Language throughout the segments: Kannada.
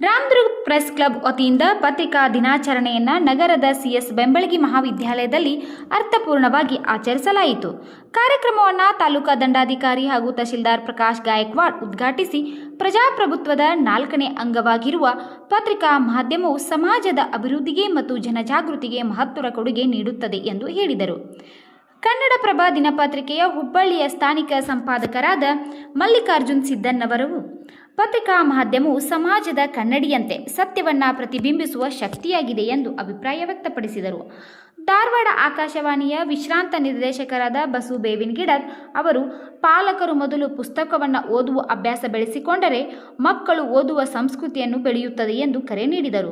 ರಾಮದುರ್ಗ ಪ್ರೆಸ್ ಕ್ಲಬ್ ವತಿಯಿಂದ ಪತ್ರಿಕಾ ದಿನಾಚರಣೆಯನ್ನು ನಗರದ ಸಿಎಸ್ ಬೆಂಬಳಗಿ ಮಹಾವಿದ್ಯಾಲಯದಲ್ಲಿ ಅರ್ಥಪೂರ್ಣವಾಗಿ ಆಚರಿಸಲಾಯಿತು. ಕಾರ್ಯಕ್ರಮವನ್ನು ತಾಲೂಕಾ ದಂಡಾಧಿಕಾರಿ ಹಾಗೂ ತಹಶೀಲ್ದಾರ್ ಪ್ರಕಾಶ್ ಗಾಯಕ್ವಾಡ್ ಉದ್ಘಾಟಿಸಿ, ಪ್ರಜಾಪ್ರಭುತ್ವದ 4ನೇ ಅಂಗವಾಗಿರುವ ಪತ್ರಿಕಾ ಮಾಧ್ಯಮವು ಸಮಾಜದ ಅಭಿವೃದ್ಧಿಗೆ ಮತ್ತು ಜನಜಾಗೃತಿಗೆ ಮಹತ್ವದ ಕೊಡುಗೆ ನೀಡುತ್ತದೆ ಎಂದು ಹೇಳಿದರು. ಕನ್ನಡಪ್ರಭ ದಿನಪತ್ರಿಕೆಯ ಹುಬ್ಬಳ್ಳಿಯ ಸ್ಥಾನಿಕ ಸಂಪಾದಕರಾದ ಮಲ್ಲಿಕಾರ್ಜುನ್ ಸಿದ್ದನ್ನವರು ಪತ್ರಿಕಾ ಮಾಧ್ಯಮವು ಸಮಾಜದ ಕನ್ನಡಿಯಂತೆ ಸತ್ಯವನ್ನು ಪ್ರತಿಬಿಂಬಿಸುವ ಶಕ್ತಿಯಾಗಿದೆ ಎಂದು ಅಭಿಪ್ರಾಯ ವ್ಯಕ್ತಪಡಿಸಿದರು. ಧಾರವಾಡ ಆಕಾಶವಾಣಿಯ ವಿಶ್ರಾಂತ ನಿರ್ದೇಶಕರಾದ ಬಸು ಬೇವಿನಗಿಡದ್ ಅವರು ಪಾಲಕರು ಮೊದಲು ಪುಸ್ತಕವನ್ನು ಓದುವ ಅಭ್ಯಾಸ ಬೆಳೆಸಿಕೊಂಡರೆ ಮಕ್ಕಳು ಓದುವ ಸಂಸ್ಕೃತಿಯನ್ನು ಬೆಳೆಯುತ್ತದೆ ಎಂದು ಕರೆ ನೀಡಿದರು.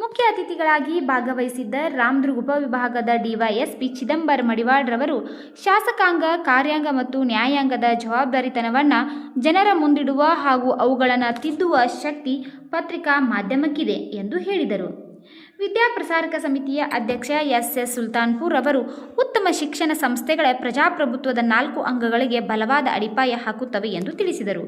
ಮುಖ್ಯ ಅತಿಥಿಗಳಾಗಿ ಭಾಗವಹಿಸಿದ್ದ ರಾಮದುರ್ಗ ಉಪವಿಭಾಗದ ಡಿವೈಎಸ್ಪಿ ಚಿದಂಬರ ಮಡಿವಾಡ್ ರವರು ಶಾಸಕಾಂಗ, ಕಾರ್ಯಾಂಗ ಮತ್ತು ನ್ಯಾಯಾಂಗದ ಜವಾಬ್ದಾರಿತನವನ್ನು ಜನರ ಮುಂದಿಡುವ ಹಾಗೂ ಅವುಗಳನ್ನು ತಿದ್ದುವ ಶಕ್ತಿ ಪತ್ರಿಕಾ ಮಾಧ್ಯಮಕ್ಕಿದೆ ಎಂದು ಹೇಳಿದರು. ವಿದ್ಯಾಪ್ರಸಾರಕ ಸಮಿತಿಯ ಅಧ್ಯಕ್ಷ ಎಸ್ ಸುಲ್ತಾನ್ಪುರ್ ಅವರು ಉತ್ತಮ ಶಿಕ್ಷಣ ಸಂಸ್ಥೆಗಳ ಪ್ರಜಾಪ್ರಭುತ್ವದ 4 ಅಂಗಗಳಿಗೆ ಬಲವಾದ ಅಡಿಪಾಯ ಹಾಕುತ್ತವೆ ಎಂದು ತಿಳಿಸಿದರು.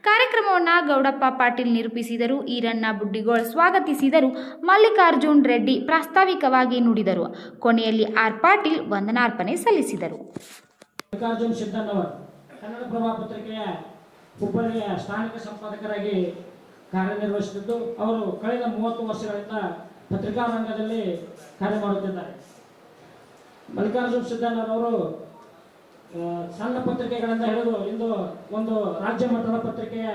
ಕಾರ್ಯಕ್ರಮವನ್ನು ಗೌಡಪ್ಪ ಪಾಟೀಲ್ ನಿರೂಪಿಸಿದರು. ಈರಣ್ಣ ಬುಡ್ಡಿಗೋಳ್ ಸ್ವಾಗತಿಸಿದರು. ಮಲ್ಲಿಕಾರ್ಜುನ್ ರೆಡ್ಡಿ ಪ್ರಾಸ್ತಾವಿಕವಾಗಿ ನುಡಿದರು. ಕೊನೆಯಲ್ಲಿ ಆರ್ ಪಾಟೀಲ್ ವಂದನಾರ್ಪಣೆ ಸಲ್ಲಿಸಿದರು. ಮಲ್ಲಿಕಾರ್ಜುನ್ ಸಿದ್ದನ್ನವರ್ ಕನ್ನಡಪ್ರಭ ಪತ್ರಿಕೆಯ ಹುಬ್ಬಳ್ಳಿಯ ಸ್ಥಾನಿಕ ಸಂಪಾದಕರಾಗಿ ಕಾರ್ಯನಿರ್ವಹಿಸುತ್ತಿದ್ದು, ಅವರು ಕಳೆದ 30 ವರ್ಷಗಳಿಂದ ಪತ್ರಿಕಾ ರಂಗದಲ್ಲಿ ಕಾರ್ಯ ಮಾಡುತ್ತಿದ್ದಾರೆ. ಮಲ್ಲಿಕಾರ್ಜುನ್ ಸಿದ್ದನ್ನವರು ಸಣ್ಣ ಪತ್ರಿಕೆಗಳಿಂದ ಹಿಡಿದು ಇಂದು ಒಂದು ರಾಜ್ಯ ಮಟ್ಟದ ಪತ್ರಿಕೆಯ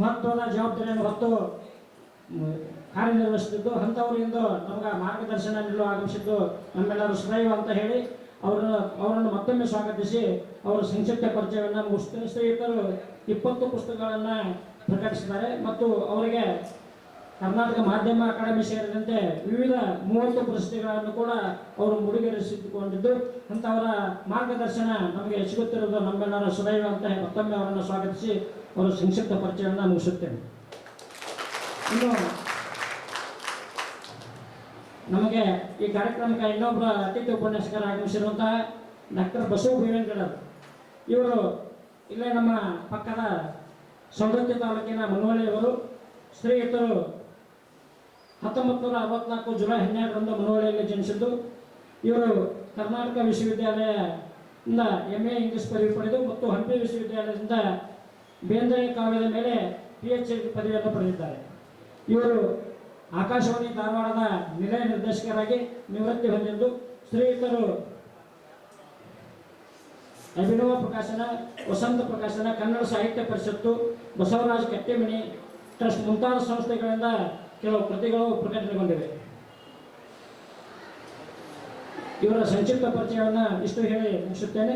ಮಹತ್ವದ ಜವಾಬ್ದಾರಿಯನ್ನು ಹೊತ್ತು ಕಾರ್ಯನಿರ್ವಹಿಸುತ್ತಿದ್ದು, ಅಂಥವರು ಇಂದು ನಮಗೆ ಮಾರ್ಗದರ್ಶನ ನೀಡಲು ಆಗಮಿಸಿದ್ದು ನಮ್ಮೆಲ್ಲರೂ ಶ್ರೇಯ ಅಂತ ಹೇಳಿ ಅವರನ್ನು ಮತ್ತೊಮ್ಮೆ ಸ್ವಾಗತಿಸಿ ಅವರ ಸಂಕ್ಷಿಪ್ತ ಪರಿಚಯವನ್ನು ಮುಗಿಸ್ತೀನಿ. ಶ್ರೀಯುತರು 20 ಪುಸ್ತಕಗಳನ್ನು ಪ್ರಕಟಿಸಿದ್ದಾರೆ ಮತ್ತು ಅವರಿಗೆ ಕರ್ನಾಟಕ ಮಾಧ್ಯಮ ಅಕಾಡೆಮಿ ಸೇರಿದಂತೆ ವಿವಿಧ 30 ಪ್ರಶಸ್ತಿಗಳನ್ನು ಕೂಡ ಅವರು ಮುಡಿಗೇರಿಸಿಕೊಂಡಿದ್ದು, ಅಂಥವರ ಮಾರ್ಗದರ್ಶನ ನಮಗೆ ಸಿಗುತ್ತಿರುವುದು ನಮ್ಮೆಲ್ಲರ ಸುದೈವ ಅಂತ ಮತ್ತೊಮ್ಮೆ ಅವರನ್ನು ಸ್ವಾಗತಿಸಿ ಅವರ ಸಂಕ್ಷಿಪ್ತ ಪರಿಚಯವನ್ನು ಮುಗಿಸುತ್ತೇನೆ. ಇನ್ನು ನಮಗೆ ಈ ಕಾರ್ಯಕ್ರಮಕ್ಕೆ ಇನ್ನೊಬ್ಬರ ಅತಿಥಿ ಉಪನ್ಯಾಸಕರ ಆಗಮಿಸಿರುವಂತಹ ಡಾಕ್ಟರ್ ಬಸು ಬೇವಿನಗಿಡದ್ ಇವರು ಇಲ್ಲೇ ನಮ್ಮ ಪಕ್ಕದ ಸವದತ್ತಿ ತಾಲೂಕಿನ ಮನವಳ್ಳಿಯವರು. ಶ್ರೀಯುತರು 1964 ಜುಲೈ 12ರಂದು ಮನವಳ್ಳಿಯಲ್ಲಿ ಜನಿಸಿದ್ದು, ಇವರು ಕರ್ನಾಟಕ ವಿಶ್ವವಿದ್ಯಾಲಯದಿಂದ MA ಇಂಗ್ಲಿಷ್ ಪದವಿ ಪಡೆದು ಮತ್ತು ಹಂಪಿ ವಿಶ್ವವಿದ್ಯಾಲಯದಿಂದ ಬೇಂದ್ರೆ ಕಾವ್ಯದ ಮೇಲೆ PhD ಪದವಿಯನ್ನು ಪಡೆದಿದ್ದಾರೆ. ಇವರು ಆಕಾಶವಾಣಿ ಧಾರವಾಡದ ನಿಲಯ ನಿರ್ದೇಶಕರಾಗಿ ನಿವೃತ್ತಿ ಹೊಂದಿದ್ದು, ಶ್ರೀಯುತರು ಅಭಿನವ ಪ್ರಕಾಶನ, ವಸಂತ ಪ್ರಕಾಶನ, ಕನ್ನಡ ಸಾಹಿತ್ಯ ಪರಿಷತ್ತು, ಬಸವರಾಜ ಕಟ್ಟಿಮನಿ ಟ್ರಸ್ಟ್ ಮುಂತಾದ ಸಂಸ್ಥೆಗಳಿಂದ ಕೆಲವು ಕೃತಿಗಳು ಪ್ರಕಟಣೆಗೊಂಡಿವೆ. ಇವರ ಸಂಕ್ಷಿಪ್ತ ಪರಿಚಯವನ್ನು ಇಷ್ಟು ಹೇಳಿ ಮುಗಿಸುತ್ತೇನೆ.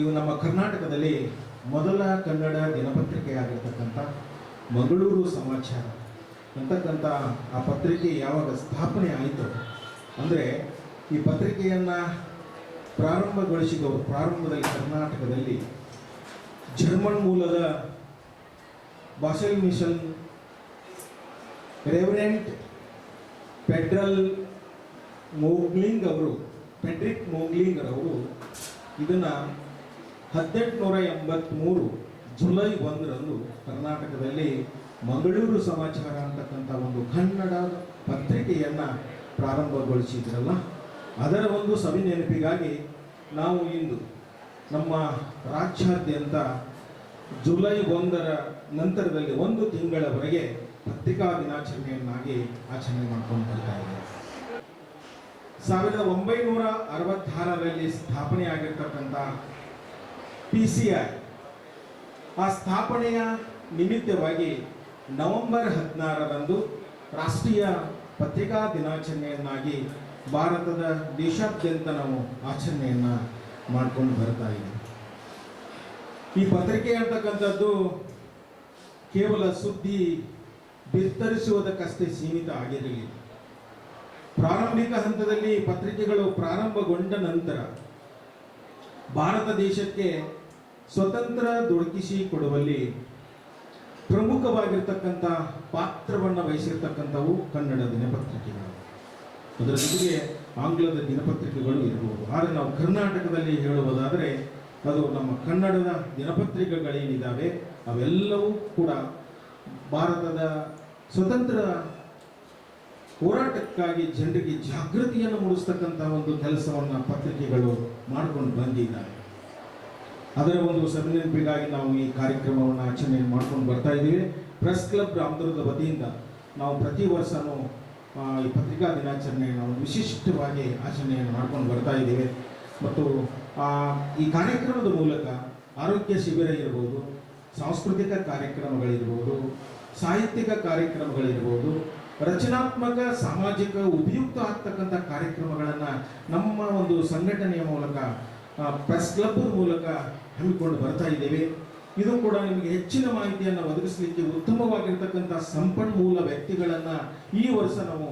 ಇವು ನಮ್ಮ ಕರ್ನಾಟಕದಲ್ಲಿ ಮೊದಲ ಕನ್ನಡ ದಿನಪತ್ರಿಕೆಯಾಗಿರ್ತಕ್ಕಂಥ ಮಂಗಳೂರು ಸಮಾಚಾರ ಅಂತಕ್ಕಂಥ ಆ ಪತ್ರಿಕೆ ಯಾವಾಗ ಸ್ಥಾಪನೆ ಆಯಿತು ಅಂದರೆ, ಈ ಪತ್ರಿಕೆಯನ್ನು ಪ್ರಾರಂಭಗೊಳಿಸಿದವರು ಪ್ರಾರಂಭದಲ್ಲಿ ಕರ್ನಾಟಕದಲ್ಲಿ ಜರ್ಮನ್ ಮೂಲದ Basel mission reverend Frederick Mogling ಅವರು ಇದನ್ನು 1883 ಜುಲೈ 1ರಂದು ಕರ್ನಾಟಕದಲ್ಲಿ ಮಂಗಳೂರು ಸಮಾಚಾರ ಅಂತಕ್ಕಂಥ ಒಂದು ಕನ್ನಡ ಪತ್ರಿಕೆಯನ್ನು ಪ್ರಾರಂಭಗೊಳಿಸಿದ್ರಲ್ಲ, ಅದರ ಒಂದು ಸವಿ ನೆನಪಿಗಾಗಿ ನಾವು ಇಂದು ನಮ್ಮ ರಾಜ್ಯಾದ್ಯಂತ ಜುಲೈ 1ರ ನಂತರದಲ್ಲಿ 1 ತಿಂಗಳವರೆಗೆ ಪತ್ರಿಕಾ ದಿನಾಚರಣೆಯನ್ನಾಗಿ ಆಚರಣೆ ಮಾಡ್ಕೊಂಡು ಬರ್ತಾ ಇದೆ. 1966ರಲ್ಲಿ ಸ್ಥಾಪನೆಯಾಗಿರ್ತಕ್ಕಂಥ PCI ಆ ಸ್ಥಾಪನೆಯ ನಿಮಿತ್ತವಾಗಿ ನವೆಂಬರ್ 16ರಂದು ರಾಷ್ಟ್ರೀಯ ಪತ್ರಿಕಾ ದಿನಾಚರಣೆಯನ್ನಾಗಿ ಭಾರತದ ದೇಶಾದ್ಯಂತ ನಾವು ಆಚರಣೆಯನ್ನು ಮಾಡಿಕೊಂಡು ಬರ್ತಾ ಇದ್ದೀವಿ. ಈ ಪತ್ರಿಕೆ ಅಂತಕ್ಕಂಥದ್ದು ಕೇವಲ ಸುದ್ದಿ ಬಿತ್ತರಿಸುವುದಕ್ಕಷ್ಟೇ ಸೀಮಿತ ಆಗಿರಲಿಲ್ಲ. ಪ್ರಾರಂಭಿಕ ಹಂತದಲ್ಲಿ ಪತ್ರಿಕೆಗಳು ಪ್ರಾರಂಭಗೊಂಡ ನಂತರ ಭಾರತ ದೇಶಕ್ಕೆ ಸ್ವತಂತ್ರ ದೊರಕಿಸಿ ಕೊಡುವಲ್ಲಿ ಪ್ರಮುಖವಾಗಿರ್ತಕ್ಕಂಥ ಪಾತ್ರವನ್ನು ವಹಿಸಿರ್ತಕ್ಕಂಥವು ಕನ್ನಡ ದಿನಪತ್ರಿಕೆಗಳು. ಅದರ ಜೊತೆಗೆ ಆಂಗ್ಲದ ದಿನಪತ್ರಿಕೆಗಳು ಇರಬಹುದು. ಆದರೆ ನಾವು ಕರ್ನಾಟಕದಲ್ಲಿ ಹೇಳುವುದಾದರೆ ಅದು ನಮ್ಮ ಕನ್ನಡದ ದಿನಪತ್ರಿಕೆಗಳೇನಿದ್ದಾವೆ ಅವೆಲ್ಲವೂ ಕೂಡ ಭಾರತದ ಸ್ವತಂತ್ರ ಹೋರಾಟಕ್ಕಾಗಿ ಜನರಿಗೆ ಜಾಗೃತಿಯನ್ನು ಮೂಡಿಸ್ತಕ್ಕಂಥ ಒಂದು ಕೆಲಸವನ್ನು ಪತ್ರಿಕೆಗಳು ಮಾಡ್ಕೊಂಡು ಬಂದಿದ್ದಾರೆ. ಅದರ ಒಂದು ಸವಿನೆನಪಿಗಾಗಿ ನಾವು ಈ ಕಾರ್ಯಕ್ರಮವನ್ನು ಆಚರಣೆ ಮಾಡ್ಕೊಂಡು ಬರ್ತಾ ಇದ್ದೀವಿ. ಪ್ರೆಸ್ ಕ್ಲಬ್ ರಾಮದುರ್ಗದ ವತಿಯಿಂದ ನಾವು ಪ್ರತಿ ವರ್ಷವೂ ಈ ಪತ್ರಿಕಾ ದಿನಾಚರಣೆಯನ್ನು ಒಂದು ವಿಶಿಷ್ಟವಾಗಿ ಆಚರಣೆಯನ್ನು ಮಾಡ್ಕೊಂಡು ಬರ್ತಾ ಇದ್ದೀವಿ. ಮತ್ತು ಈ ಕಾರ್ಯಕ್ರಮದ ಮೂಲಕ ಆರೋಗ್ಯ ಶಿಬಿರ ಇರ್ಬೋದು, ಸಾಂಸ್ಕೃತಿಕ ಕಾರ್ಯಕ್ರಮಗಳಿರ್ಬೋದು, ಸಾಹಿತ್ಯಿಕ ಕಾರ್ಯಕ್ರಮಗಳಿರ್ಬೋದು, ರಚನಾತ್ಮಕ ಸಾಮಾಜಿಕ ಉಪಯುಕ್ತ ಆಗ್ತಕ್ಕಂಥ ಕಾರ್ಯಕ್ರಮಗಳನ್ನು ನಮ್ಮ ಒಂದು ಸಂಘಟನೆಯ ಮೂಲಕ ಪ್ರೆಸ್ ಕ್ಲಬ್ ಮೂಲಕ ಹಮ್ಮಿಕೊಂಡು ಬರ್ತಾ ಇದ್ದೇವೆ. ಇದು ಕೂಡ ನಿಮಗೆ ಹೆಚ್ಚಿನ ಮಾಹಿತಿಯನ್ನು ಒದಗಿಸಲಿಕ್ಕೆ ಉತ್ತಮವಾಗಿರ್ತಕ್ಕಂಥ ಸಂಪನ್ಮೂಲ ವ್ಯಕ್ತಿಗಳನ್ನು ಈ ವರ್ಷ ನಾವು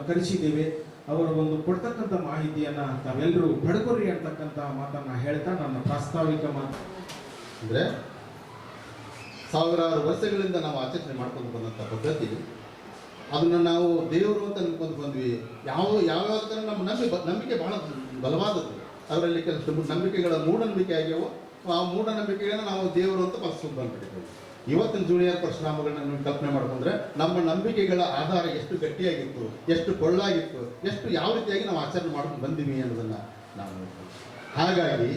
ಕರೆಸಿದ್ದೇವೆ. ಅವರ ಒಂದು ಕೊಡ್ತಕ್ಕಂಥ ಮಾಹಿತಿಯನ್ನು ತಾವೆಲ್ಲರೂ ಪಡ್ಕೊರಿ ಅಂತಕ್ಕಂಥ ಮಾತನ್ನು ಹೇಳ್ತಾ ನನ್ನ ಪ್ರಾಸ್ತಾವಿಕ ಮಾತು ಅಂದರೆ ಸಾವಿರಾರು ವರ್ಷಗಳಿಂದ ನಾವು ಆಚರಣೆ ಮಾಡ್ಕೊಂಡು ಬಂದಂಥ ಪದ್ಧತಿ, ಅದನ್ನು ನಾವು ದೇವರು ಅಂತ ನಂಬ್ಕೊಂಡು ಬಂದ್ವಿ. ಯಾವ ಥರ ನಮ್ಮ ನಂಬಿಕೆ ಭಾಳ ಬಲವಾದದ್ದು. ಅದರಲ್ಲಿ ಕೆಲವು ನಂಬಿಕೆಗಳ ಮೂಢನಂಬಿಕೆ ಆಗ್ಯಾವೋ, ಆ ಮೂಢನಂಬಿಕೆಗಳನ್ನ ನಾವು ದೇವರು ಅಂತ ಬಳಸ್ಕೊಂಡು ಬಂದ್ಬಿಟ್ಟಿದ್ದೇವೆ. ಇವತ್ತಿನ ಜೂನಿಯರ್ ಪರಶುರಾಮಗಳನ್ನ ಕಲ್ಪನೆ ಮಾಡ್ಕೊಂಡ್ರೆ ನಮ್ಮ ನಂಬಿಕೆಗಳ ಆಧಾರ ಎಷ್ಟು ಗಟ್ಟಿಯಾಗಿತ್ತು, ಎಷ್ಟು ಕೊಳ್ಳಾಗಿತ್ತು, ಎಷ್ಟು ಯಾವ ರೀತಿಯಾಗಿ ನಾವು ಆಚರಣೆ ಮಾಡ್ಕೊಂಡು ಬಂದೀವಿ ಅನ್ನೋದನ್ನು ನಾವು ನೋಡ್ತೀವಿ. ಹಾಗಾಗಿ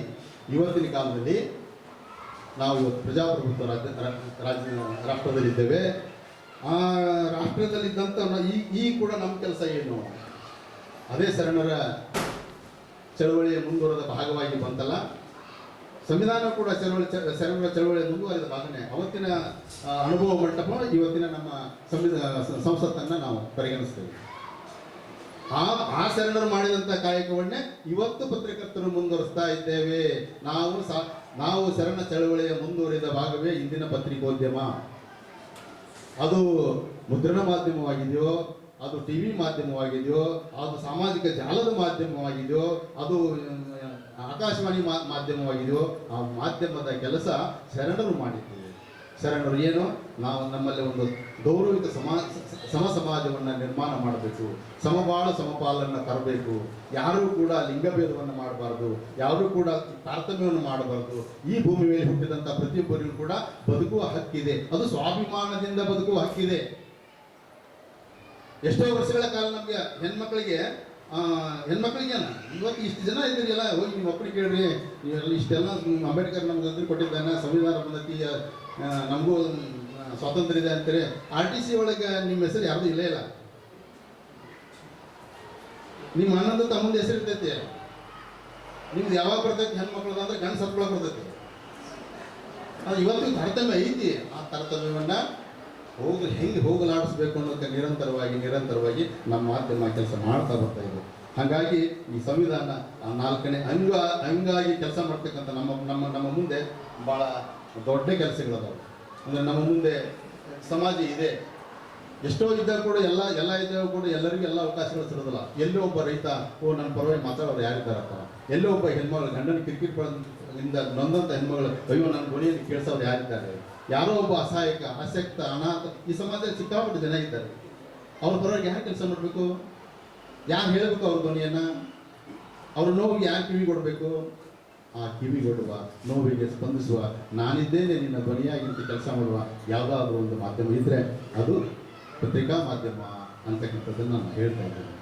ಇವತ್ತಿನ ಕಾಲದಲ್ಲಿ ನಾವು ಇವತ್ತು ಪ್ರಜಾಪ್ರಭುತ್ವ ರಾಷ್ಟ್ರದಲ್ಲಿದ್ದೇವೆ. ಆ ರಾಷ್ಟ್ರದಲ್ಲಿದ್ದಂಥ ಈ ಕೂಡ ನಮ್ಮ ಕೆಲಸ ಏನು? ಅದೇ ಶರಣರ ಚಳವಳಿಯ ಮುಂದುವರೆದ ಭಾಗವಾಗಿ ಬಂತಲ್ಲ, ಸಂವಿಧಾನ ಕೂಡ ಶರಣರ ಚಳವಳಿಯ ಮುಂದುವರೆದ ಭಾಗನೇ. ಅವತ್ತಿನ ಅನುಭವ ಮಂಟಪ ಇವತ್ತಿನ ನಮ್ಮ ಸಂಸತ್ತನ್ನು ನಾವು ಪರಿಗಣಿಸ್ತೇವೆ. ಆ ಶರಣರು ಮಾಡಿದಂಥ ಕಾಯಕವನ್ನೇ ಇವತ್ತು ಪತ್ರಕರ್ತರು ಮುಂದುವರಿಸ್ತಾ ಇದ್ದೇವೆ. ನಾವು ಶರಣ ಚಳವಳಿಯ ಮುಂದುವರಿದ ಭಾಗವೇ ಇಂದಿನ ಪತ್ರಿಕೋದ್ಯಮ. ಅದು ಮುದ್ರಣ ಮಾಧ್ಯಮವಾಗಿದೆಯೋ, ಅದು ಟಿವಿ ಮಾಧ್ಯಮವಾಗಿದೆಯೋ, ಅದು ಸಾಮಾಜಿಕ ಜಾಲದ ಮಾಧ್ಯಮವಾಗಿದೆಯೋ, ಅದು ಆಕಾಶವಾಣಿ ಮಾಧ್ಯಮವಾಗಿದೆಯೋ, ಆ ಮಾಧ್ಯಮದ ಕೆಲಸ ಶರಣರು ಮಾಡಿದ್ದೇವೆ. ಶರಣರು ಏನು? ನಾವು ನಮ್ಮಲ್ಲಿ ಒಂದು ಗೌರವಿತ ಸಮ ಸಮಾಜವನ್ನು ನಿರ್ಮಾಣ ಮಾಡಬೇಕು, ಸಮಬಾಳು ಸಮಪಾಲನ್ನು ತರಬೇಕು, ಯಾರೂ ಕೂಡ ಲಿಂಗಭೇದವನ್ನು ಮಾಡಬಾರ್ದು, ಯಾರೂ ಕೂಡ ತಾರತಮ್ಯವನ್ನು ಮಾಡಬಾರ್ದು. ಈ ಭೂಮಿ ಮೇಲೆ ಹುಟ್ಟಿದಂಥ ಪ್ರತಿಯೊಬ್ಬರಿಗೂ ಕೂಡ ಬದುಕುವ ಹಕ್ಕಿದೆ, ಅದು ಸ್ವಾಭಿಮಾನದಿಂದ ಬದುಕುವ ಹಕ್ಕಿದೆ. ಎಷ್ಟೋ ವರ್ಷಗಳ ಕಾಲ ನಮಗೆ ಹೆಣ್ಮಕ್ಳಿಗೆ ಇವತ್ತು ಇಷ್ಟು ಜನ ಇದ್ದೀರಿಲ್ಲ, ಹೋಗಿ ನಿಮ್ಮ ಮಕ್ಕಳಿಗೆ ಕೇಳ್ರಿ, ಇಷ್ಟೆಲ್ಲ ಅಂಬೇಡ್ಕರ್ ನಮ್ಗೆ ಕೊಟ್ಟಿದ್ದಾನೆ, ಸಂವಿಧಾನ ಬಂದತಿ, ನಮಗೂ ಸ್ವಾತಂತ್ರ್ಯ ಇದೆ ಅಂತಾರೆ. RTC ಒಳಗೆ ನಿಮ್ಮ ಹೆಸರು ಯಾರ್ದು ಇಲ್ಲೇ ಇಲ್ಲ. ನಿಮ್ಮ ಅಣ್ಣಂದು ತಮ್ಮಂದು ಹೆಸರು ಇರ್ತೈತಿ. ನಿಮ್ದು ಯಾವಾಗ ಬರ್ತೈತಿ ಹೆಣ್ಮಕ್ಳದ ಅಂದ್ರೆ ಗಂಡು ಸರ್ಕೊಳಕ್ಕೆ ಬರ್ತೈತಿ. ಅದು ಇವತ್ತಿಗೆ ತಾರತಮ್ಯ ಐತಿ. ಆ ತಾರತಮ್ಯವನ್ನು ಹೆಂಗೆ ಹೋಗಲಾಡಿಸ್ಬೇಕು ಅನ್ನೋದಕ್ಕೆ ನಿರಂತರವಾಗಿ ನಮ್ಮ ಮಾಧ್ಯಮ ಕೆಲಸ ಮಾಡ್ತಾ ಬರ್ತಾ ಇದೆ. ಹಾಗಾಗಿ ಈ ಸಂವಿಧಾನ 4ನೇ ಅಂಗಾಗಿ ಕೆಲಸ ಮಾಡ್ತಕ್ಕಂಥ ನಮ್ಮ ಮುಂದೆ ಭಾಳ ದೊಡ್ಡ ಕೆಲಸಗಳದಾವೆ. ಅಂದರೆ ನಮ್ಮ ಮುಂದೆ ಸಮಾಜ ಇದೆ. ಎಷ್ಟೋ ಇದ್ದಾಗ ಕೂಡ ಎಲ್ಲ ಇದ್ದಾಗ ಕೂಡ ಎಲ್ಲರಿಗೂ ಎಲ್ಲ ಅವಕಾಶಗಳು ಸಿಗೋದಿಲ್ಲ. ಎಲ್ಲೋ ಒಬ್ಬ ರೈತ ನನ್ನ ಪರವಾಗಿ ಮಾತಾಡೋರು ಯಾರಿದ್ದಾರಪ್ಪ, ಎಲ್ಲೋ ಒಬ್ಬ ಹೆಣ್ಮಗಳು ಗಂಡನ ಕ್ರಿಕೆಟ್ ಇಂದ ನೊಂದಂಥ ಹೆಣ್ಮಗಳು ಅಯ್ಯೋ ನನ್ನ ಧ್ವನಿಯನ್ನು ಕೇಳಿಸೋರು ಯಾರಿದ್ದಾರೆ, ಯಾರೋ ಒಬ್ಬ ಅಸಹಾಯಕ, ಅಶಕ್ತ, ಅನಾಥ ಈ ಸಮಾಜದಲ್ಲಿ ಸಿಕ್ಕಾಪಟ್ಟು ಜನ ಇದ್ದಾರೆ. ಅವ್ರ ಪರವಾಗಿ ಯಾರು ಕೆಲಸ ಮಾಡಬೇಕು? ಯಾರು ಹೇಳಬೇಕು ಅವ್ರ ಧ್ವನಿಯನ್ನು? ಅವ್ರ ನೋವಿಗೆ ಯಾರು ಕಿವಿ ಕೊಡಬೇಕು? ಆ ಕಿವಿಗೊಡುವ, ನೋವಿಗೆ ಸ್ಪಂದಿಸುವ, ನಾನಿದ್ದೇನೆ ನಿನ್ನ ಧ್ವನಿಯಾಗಿಂತ ಕೆಲಸ ಮಾಡುವ ಯಾವುದಾದ್ರೂ ಒಂದು ಮಾಧ್ಯಮ ಇದ್ದರೆ ಅದು ಪತ್ರಿಕಾ ಮಾಧ್ಯಮ ಅಂತಕ್ಕಂಥದ್ದನ್ನು ನಾನು ಹೇಳ್ತಾ ಇದ್ದೇನೆ.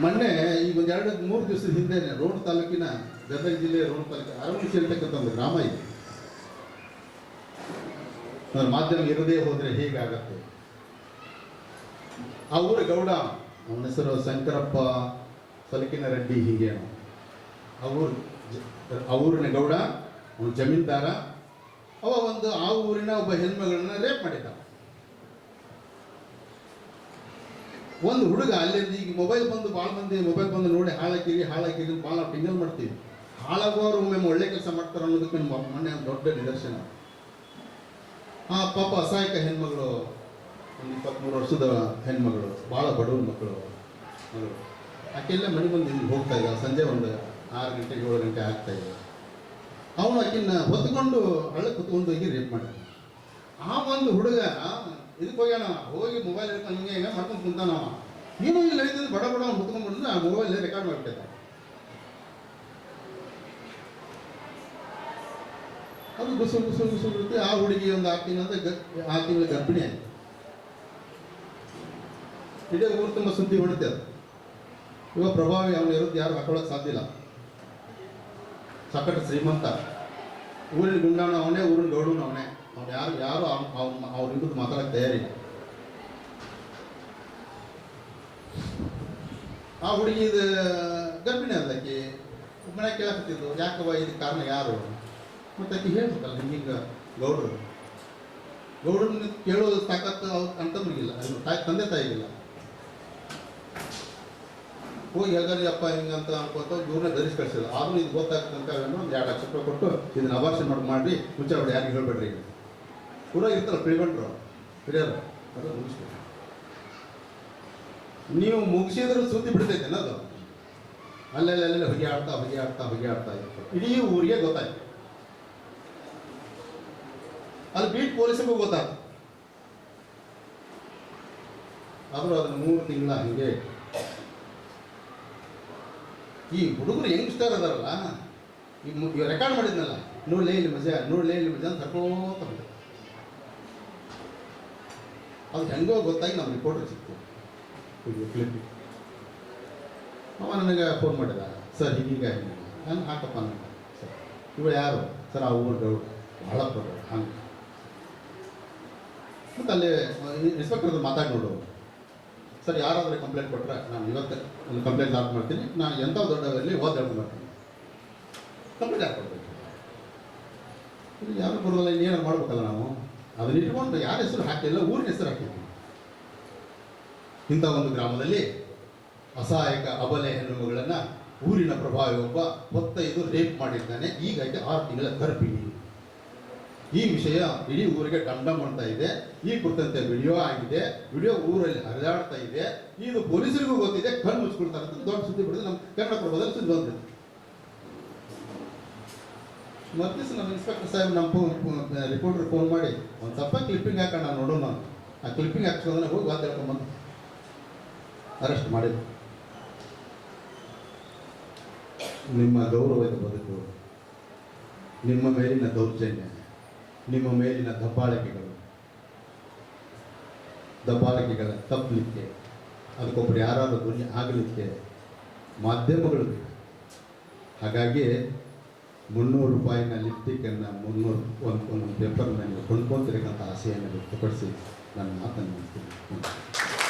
ಮೊನ್ನೆ ಈಗ ಒಂದು 2-3 ದಿವಸದ ಹಿಂದೆ ರೋಣ ತಾಲೂಕಿನ ಗದಗ ಜಿಲ್ಲೆಯ ರೋಣ ತಾಲೂಕಿನ ಅರವಣಿಸಿ ಅಂತಕ್ಕಂಥ ಒಂದು ಗ್ರಾಮ ಇದೆ. ಮಾಧ್ಯಮ ಇರದೇ ಹೋದರೆ ಹೇಗಾಗತ್ತೆ? ಆ ಊರ ಗೌಡ, ಅವನ ಹೆಸರು ಶಂಕರಪ್ಪ ಸಲಕಿನ ರೆಡ್ಡಿ, ಹೀಗೆ ಆ ಊರಿನ ಗೌಡ, ಅವನು ಜಮೀನ್ದಾರ. ಆ ಊರಿನ ಒಬ್ಬ ಹೆಣ್ಮಗಳನ್ನ ರೇಪ್ ಮಾಡಿದ್ದ. ಒಂದು ಹುಡುಗ ಅಲ್ಲಿಂದ ಈಗ ಮೊಬೈಲ್ ಬಂದು ಭಾಳ ಮಂದಿ ಮೊಬೈಲ್ ಬಂದು ನೋಡಿ ಹಾಳಾಕಿರಿ ಭಾಳ ಟಿಂಗಲ್ ಮಾಡ್ತೀವಿ. ಹಾಳಾಗುವವರು ಒಮ್ಮೆ ಒಳ್ಳೆ ಕೆಲಸ ಮಾಡ್ತಾರೆ ಅನ್ನೋದಕ್ಕೆ ಮೊನ್ನೆ ಒಂದು ದೊಡ್ಡ ನಿದರ್ಶನ. ಆ ಪಾಪ ಅಸಹಾಯಕ ಹೆಣ್ಮಗಳು, ಒಂದು 23 ವರ್ಷದ ಹೆಣ್ಮಗಳು, ಭಾಳ ಬಡವ್ರ ಮಕ್ಕಳು. ಆಕೆಲ್ಲ ಮನೆ ಬಂದು ಹೋಗ್ತಾ ಇದ್ದ. ಸಂಜೆ ಒಂದು 6 ಗಂಟೆ 7 ಗಂಟೆ ಆಗ್ತಾ ಇದೆ. ಅವನು ಆಕಿನ್ನ ಹೊತ್ಕೊಂಡು ಹಳ್ಳಕ್ಕೆ ಹೊತ್ಕೊಂಡು ಹೋಗಿ ರೇಪ್ ಮಾಡಿದ. ಆ ಒಂದು ಹುಡುಗ ಇದಕ್ಕೆ ಹೋಗ್ಯಾನ, ಹೋಗಿ ಮೊಬೈಲ್ ಹಿಡ್ಕೊಂಡು ಹಿಂಗೆ ಮಾಡ್ಕೊಂಡು ಕುಂತಾನ. ಏನೂ ಇಲ್ಲ ಇದ್ದು ಬಡ ಹೊತ್ಕೊಂಡ್ಬಂದ್ರೆ ಆ ಮೊಬೈಲ್ ರೆಕಾರ್ಡ್ ಮಾಡಿಬಿಟ್ಟಿದ್ದ. ಅದು ಗುಸು ಇರುತ್ತೆ. ಆ ಹುಡುಗಿ ಒಂದು 6 ತಿಂಗಳ ಗರ್ಭಿಣಿ ಆಯ್ತು. ಇಡೀ ಊರು ತುಂಬ ಸುದ್ದಿ ಹೊಡುತ್ತೆ ಅದು. ಇವಾಗ ಪ್ರಭಾವಿ ಅವನ ಇರೋದು ಯಾರು ಹಾಕೊಳ್ಳೋಕೆ ಸಾಧ್ಯ ಇಲ್ಲ. ಸಕಟ ಶ್ರೀಮಂತ, ಊರಿನ ಗುಂಡಾಣ ಅವನೇ, ಊರಿನ ಗೌಡನು ಅವನೇ. ಅವ್ನು ಯಾರು ಅವ್ರ ಇಬ್ಬರು ಮಾತಾಡೋಕ್ಕೆ ತಯಾರಿಲ್ಲ. ಆ ಹುಡುಗಿ ಇದು ಗರ್ಭಿಣಿ ಅದಕ್ಕೆ ಮನೆ ಕೇಳಕತ್ತಿದ್ದು, ಯಾಕವ ಇದಕ್ಕೆ ಕಾರಣ ಯಾರು ಮತ್ತು ಆಕೆ ಹೇಳ್ಬೇಕಲ್ಲ, ಹಿಂಗೆ ಗೌಡ್ರನ್ನ ಕೇಳೋದು ತಾಕತ್ತು ಅಂತಂದ್ರಿಗಿಲ್ಲ, ತಂದೆ ತಾಯಿಗಿಲ್ಲ. ಹೋಗಿ ಹೇಗಾರಿ ಅಪ್ಪ ಹಿಂಗಂತ ಅನ್ಕೋತ ಇವ್ರನ್ನ ಧರಿಸಿ ಕಳಿಸಿಲ್ಲ. ಆದರೂ ಇದು ಗೊತ್ತಾಗ್ತಂತ ಒಂದು 2 ಲಕ್ಷ ರೂಪಾಯಿ ಕೊಟ್ಟು ಇದನ್ನ ಅಭಾಷೆ ಮಾಡಿ ಮುಂಚೆ ಅವ್ರು ಯಾರಿಗೆ ಹೇಳ್ಬೇಡ್ರಿ. ಈಗ ಪೂರ ಇರ್ತಾರ ಪ್ರಿವೆಂಟ್ರು ಹಿರಿಯರು, ಅದು ಮುಗಿಸ್ಬೇಕು. ನೀವು ಮುಗಿಸಿದ್ರೆ ಸುದ್ದಿ ಬಿಡ್ತೈತೆ ಅನ್ನೋದು. ಅಲ್ಲೆಲ್ಲ ಹೊಗೆ ಆಡ್ತಾ ಇತ್ತು. ಇಡೀ ಊರಿಗೆ ಗೊತ್ತಾಯ್ತು. ಅಲ್ಲಿ ಬೀಟ್ ಪೊಲೀಸಿಗೂ ಗೊತ್ತಾಯ್ತು. ಆದರೂ ಅದನ್ನು 3 ತಿಂಗಳ ಹಂಗೆ ಈ ಹುಡುಗರು ಯಂಗ್ಸ್ಟರ್ ಅದಾರಲ್ಲ, ಈಗ ರೆಕಾರ್ಡ್ ಮಾಡಿದ್ನಲ್ಲ, ನೋಡ್ಲೇ ಇಲ್ಲಿ ಮಜಾ ಅಂತ ಕರ್ಕೋತ ಬಂದ. ಅದು ಹೆಂಗೋ ಗೊತ್ತಾಗಿ ನಮ್ಮ ರಿಪೋರ್ಟರ್ ಸಿಕ್ತು ಕ್ಲಿಪ್. ಅವ ನನಗೆ ಫೋನ್ ಮಾಡಿದ, ಸರ್ ಹೀಗೀಗ ನಾನು ಹಾಕಪ್ಪ ನನಗೆ. ಸರ್ ಇವ ಯಾರು ಸರ್? ಆ ಊರು ಗೌಡ, ಭಾಳ ಕೊಡೋರು ಹಂಗೆ. ಮತ್ತು ಅಲ್ಲಿ ಇನ್ಸ್ಪೆಕ್ಟರ್ ಮಾತಾಡಿ ನೋಡು, ಸರ್ ಯಾರಾದರೂ ಕಂಪ್ಲೇಂಟ್ ಕೊಟ್ಟರೆ ನಾನು ಇವತ್ತು ಒಂದು ಕಂಪ್ಲೇಂಟ್ ಲಾಕ್ ಮಾಡ್ತೀನಿ, ನಾನು ಎಂಥ ದೊಡ್ಡವರಲ್ಲಿ ಹೋದ ಹೇಳ್ಕೊಂಡು ಬರ್ತೀನಿ. ಕಂಪ್ಲೇಂಟ್ ಯಾರು ಕೊಡ್ಬೇಕು? ಇಲ್ಲಿ ಯಾರು ಬರೋದಲ್ಲ, ಇನ್ನೇನಾರು ಮಾಡ್ಬೇಕಲ್ಲ ನಾವು. ಅದನ್ನ ಇಟ್ಕೊಂಡು ಯಾರ ಹೆಸರು ಹಾಕಿಲ್ಲ, ಊರಿನ ಹೆಸರು ಹಾಕಿದ್ವಿ. ಇಂಥ ಒಂದು ಗ್ರಾಮದಲ್ಲಿ ಅಸಹಾಯಕ ಅಬಲೆ ಹೆಣ್ಣುಮಗಳನ್ನು ಊರಿನ ಪ್ರಭಾವಿ ಒಬ್ಬ 25 ರೇಪ್ ಮಾಡಿದ್ದಾನೆ. ಈಗ 6 ತಿಂಗಳ ಗರ್ಭಿಣಿ. ಈ ವಿಷಯ ಇಡೀ ಊರಿಗೆ ಡಂಡಮ್ ಮಾಡ್ತಾ ಇದೆ. ಈ ಕುರಿತಂತೆ ವಿಡಿಯೋ ಆಗಿದೆ. ವಿಡಿಯೋ ಊರಲ್ಲಿ ಹರಿದಾಡ್ತಾ ಇದೆ. ಇದು ಪೊಲೀಸರಿಗೂ ಗೊತ್ತಿದೆ, ಕಣ್ಣು ಮುಚ್ಕೊಳ್ತಾರೆ ಅಂತ ದೊಡ್ಡ ಸುದ್ದಿ ಬಿಡಿದ್ರೆ ನಮ್ಮ ಕನ್ನಡ ಪ್ರಭಾವದಲ್ಲಿ ಸುದ್ದಿ ಬಂದಿದೆ. ಮತ್ತೆ ನಮ್ಮ ಇನ್ಸ್ಪೆಕ್ಟರ್ ಸಾಹೇಬ್ ನಮ್ಮ ರಿಪೋರ್ಟರ್ ಫೋನ್ ಮಾಡಿ ಒಂದು ಸ್ವಲ್ಪ ಕ್ಲಿಪ್ಪಿಂಗ್ ಹಾಕೋಣ ನೋಡೋಣ. ಆ ಕ್ಲಿಪ್ಪಿಂಗ್ ಹಾಕ್ಸ್ಕೊಂಡ್ರೆ ಹೋಗಿ ವಾದ ಹೇಳ್ಕೊಂಬಂದು ಅರೆಸ್ಟ್ ಮಾಡಿದ್ರು. ನಿಮ್ಮ ಗೌರವದ ಬದುಕು, ನಿಮ್ಮ ಮೇಲಿನ ದೌರ್ಜನ್ಯ, ನಿಮ್ಮ ಮೇಲಿನ ದಬ್ಬಾಳಿಕೆಗಳ ತಪ್ಪಲಿಕ್ಕೆ, ಅದಕ್ಕೊಬ್ಬರು ಯಾರಾದರೂ ಧ್ವನಿ ಆಗಲಿಕ್ಕೆ ಮಾಧ್ಯಮಗಳು ಬೇಕು. ಹಾಗಾಗಿ 300 ರೂಪಾಯಿನ ಲಿಪ್ಟಿಕನ್ನು 300 ಒಂದು ಪೇಪರ್ ನನಗೆ ಕೊಂಡ್ಕೊತಿರಕ್ಕಂಥ ಆಸೆಯನ್ನು ವ್ಯಕ್ತಪಡಿಸಿ ನನ್ನ ಮಾತನ್ನು ಮಾಡ್ತೀನಿ.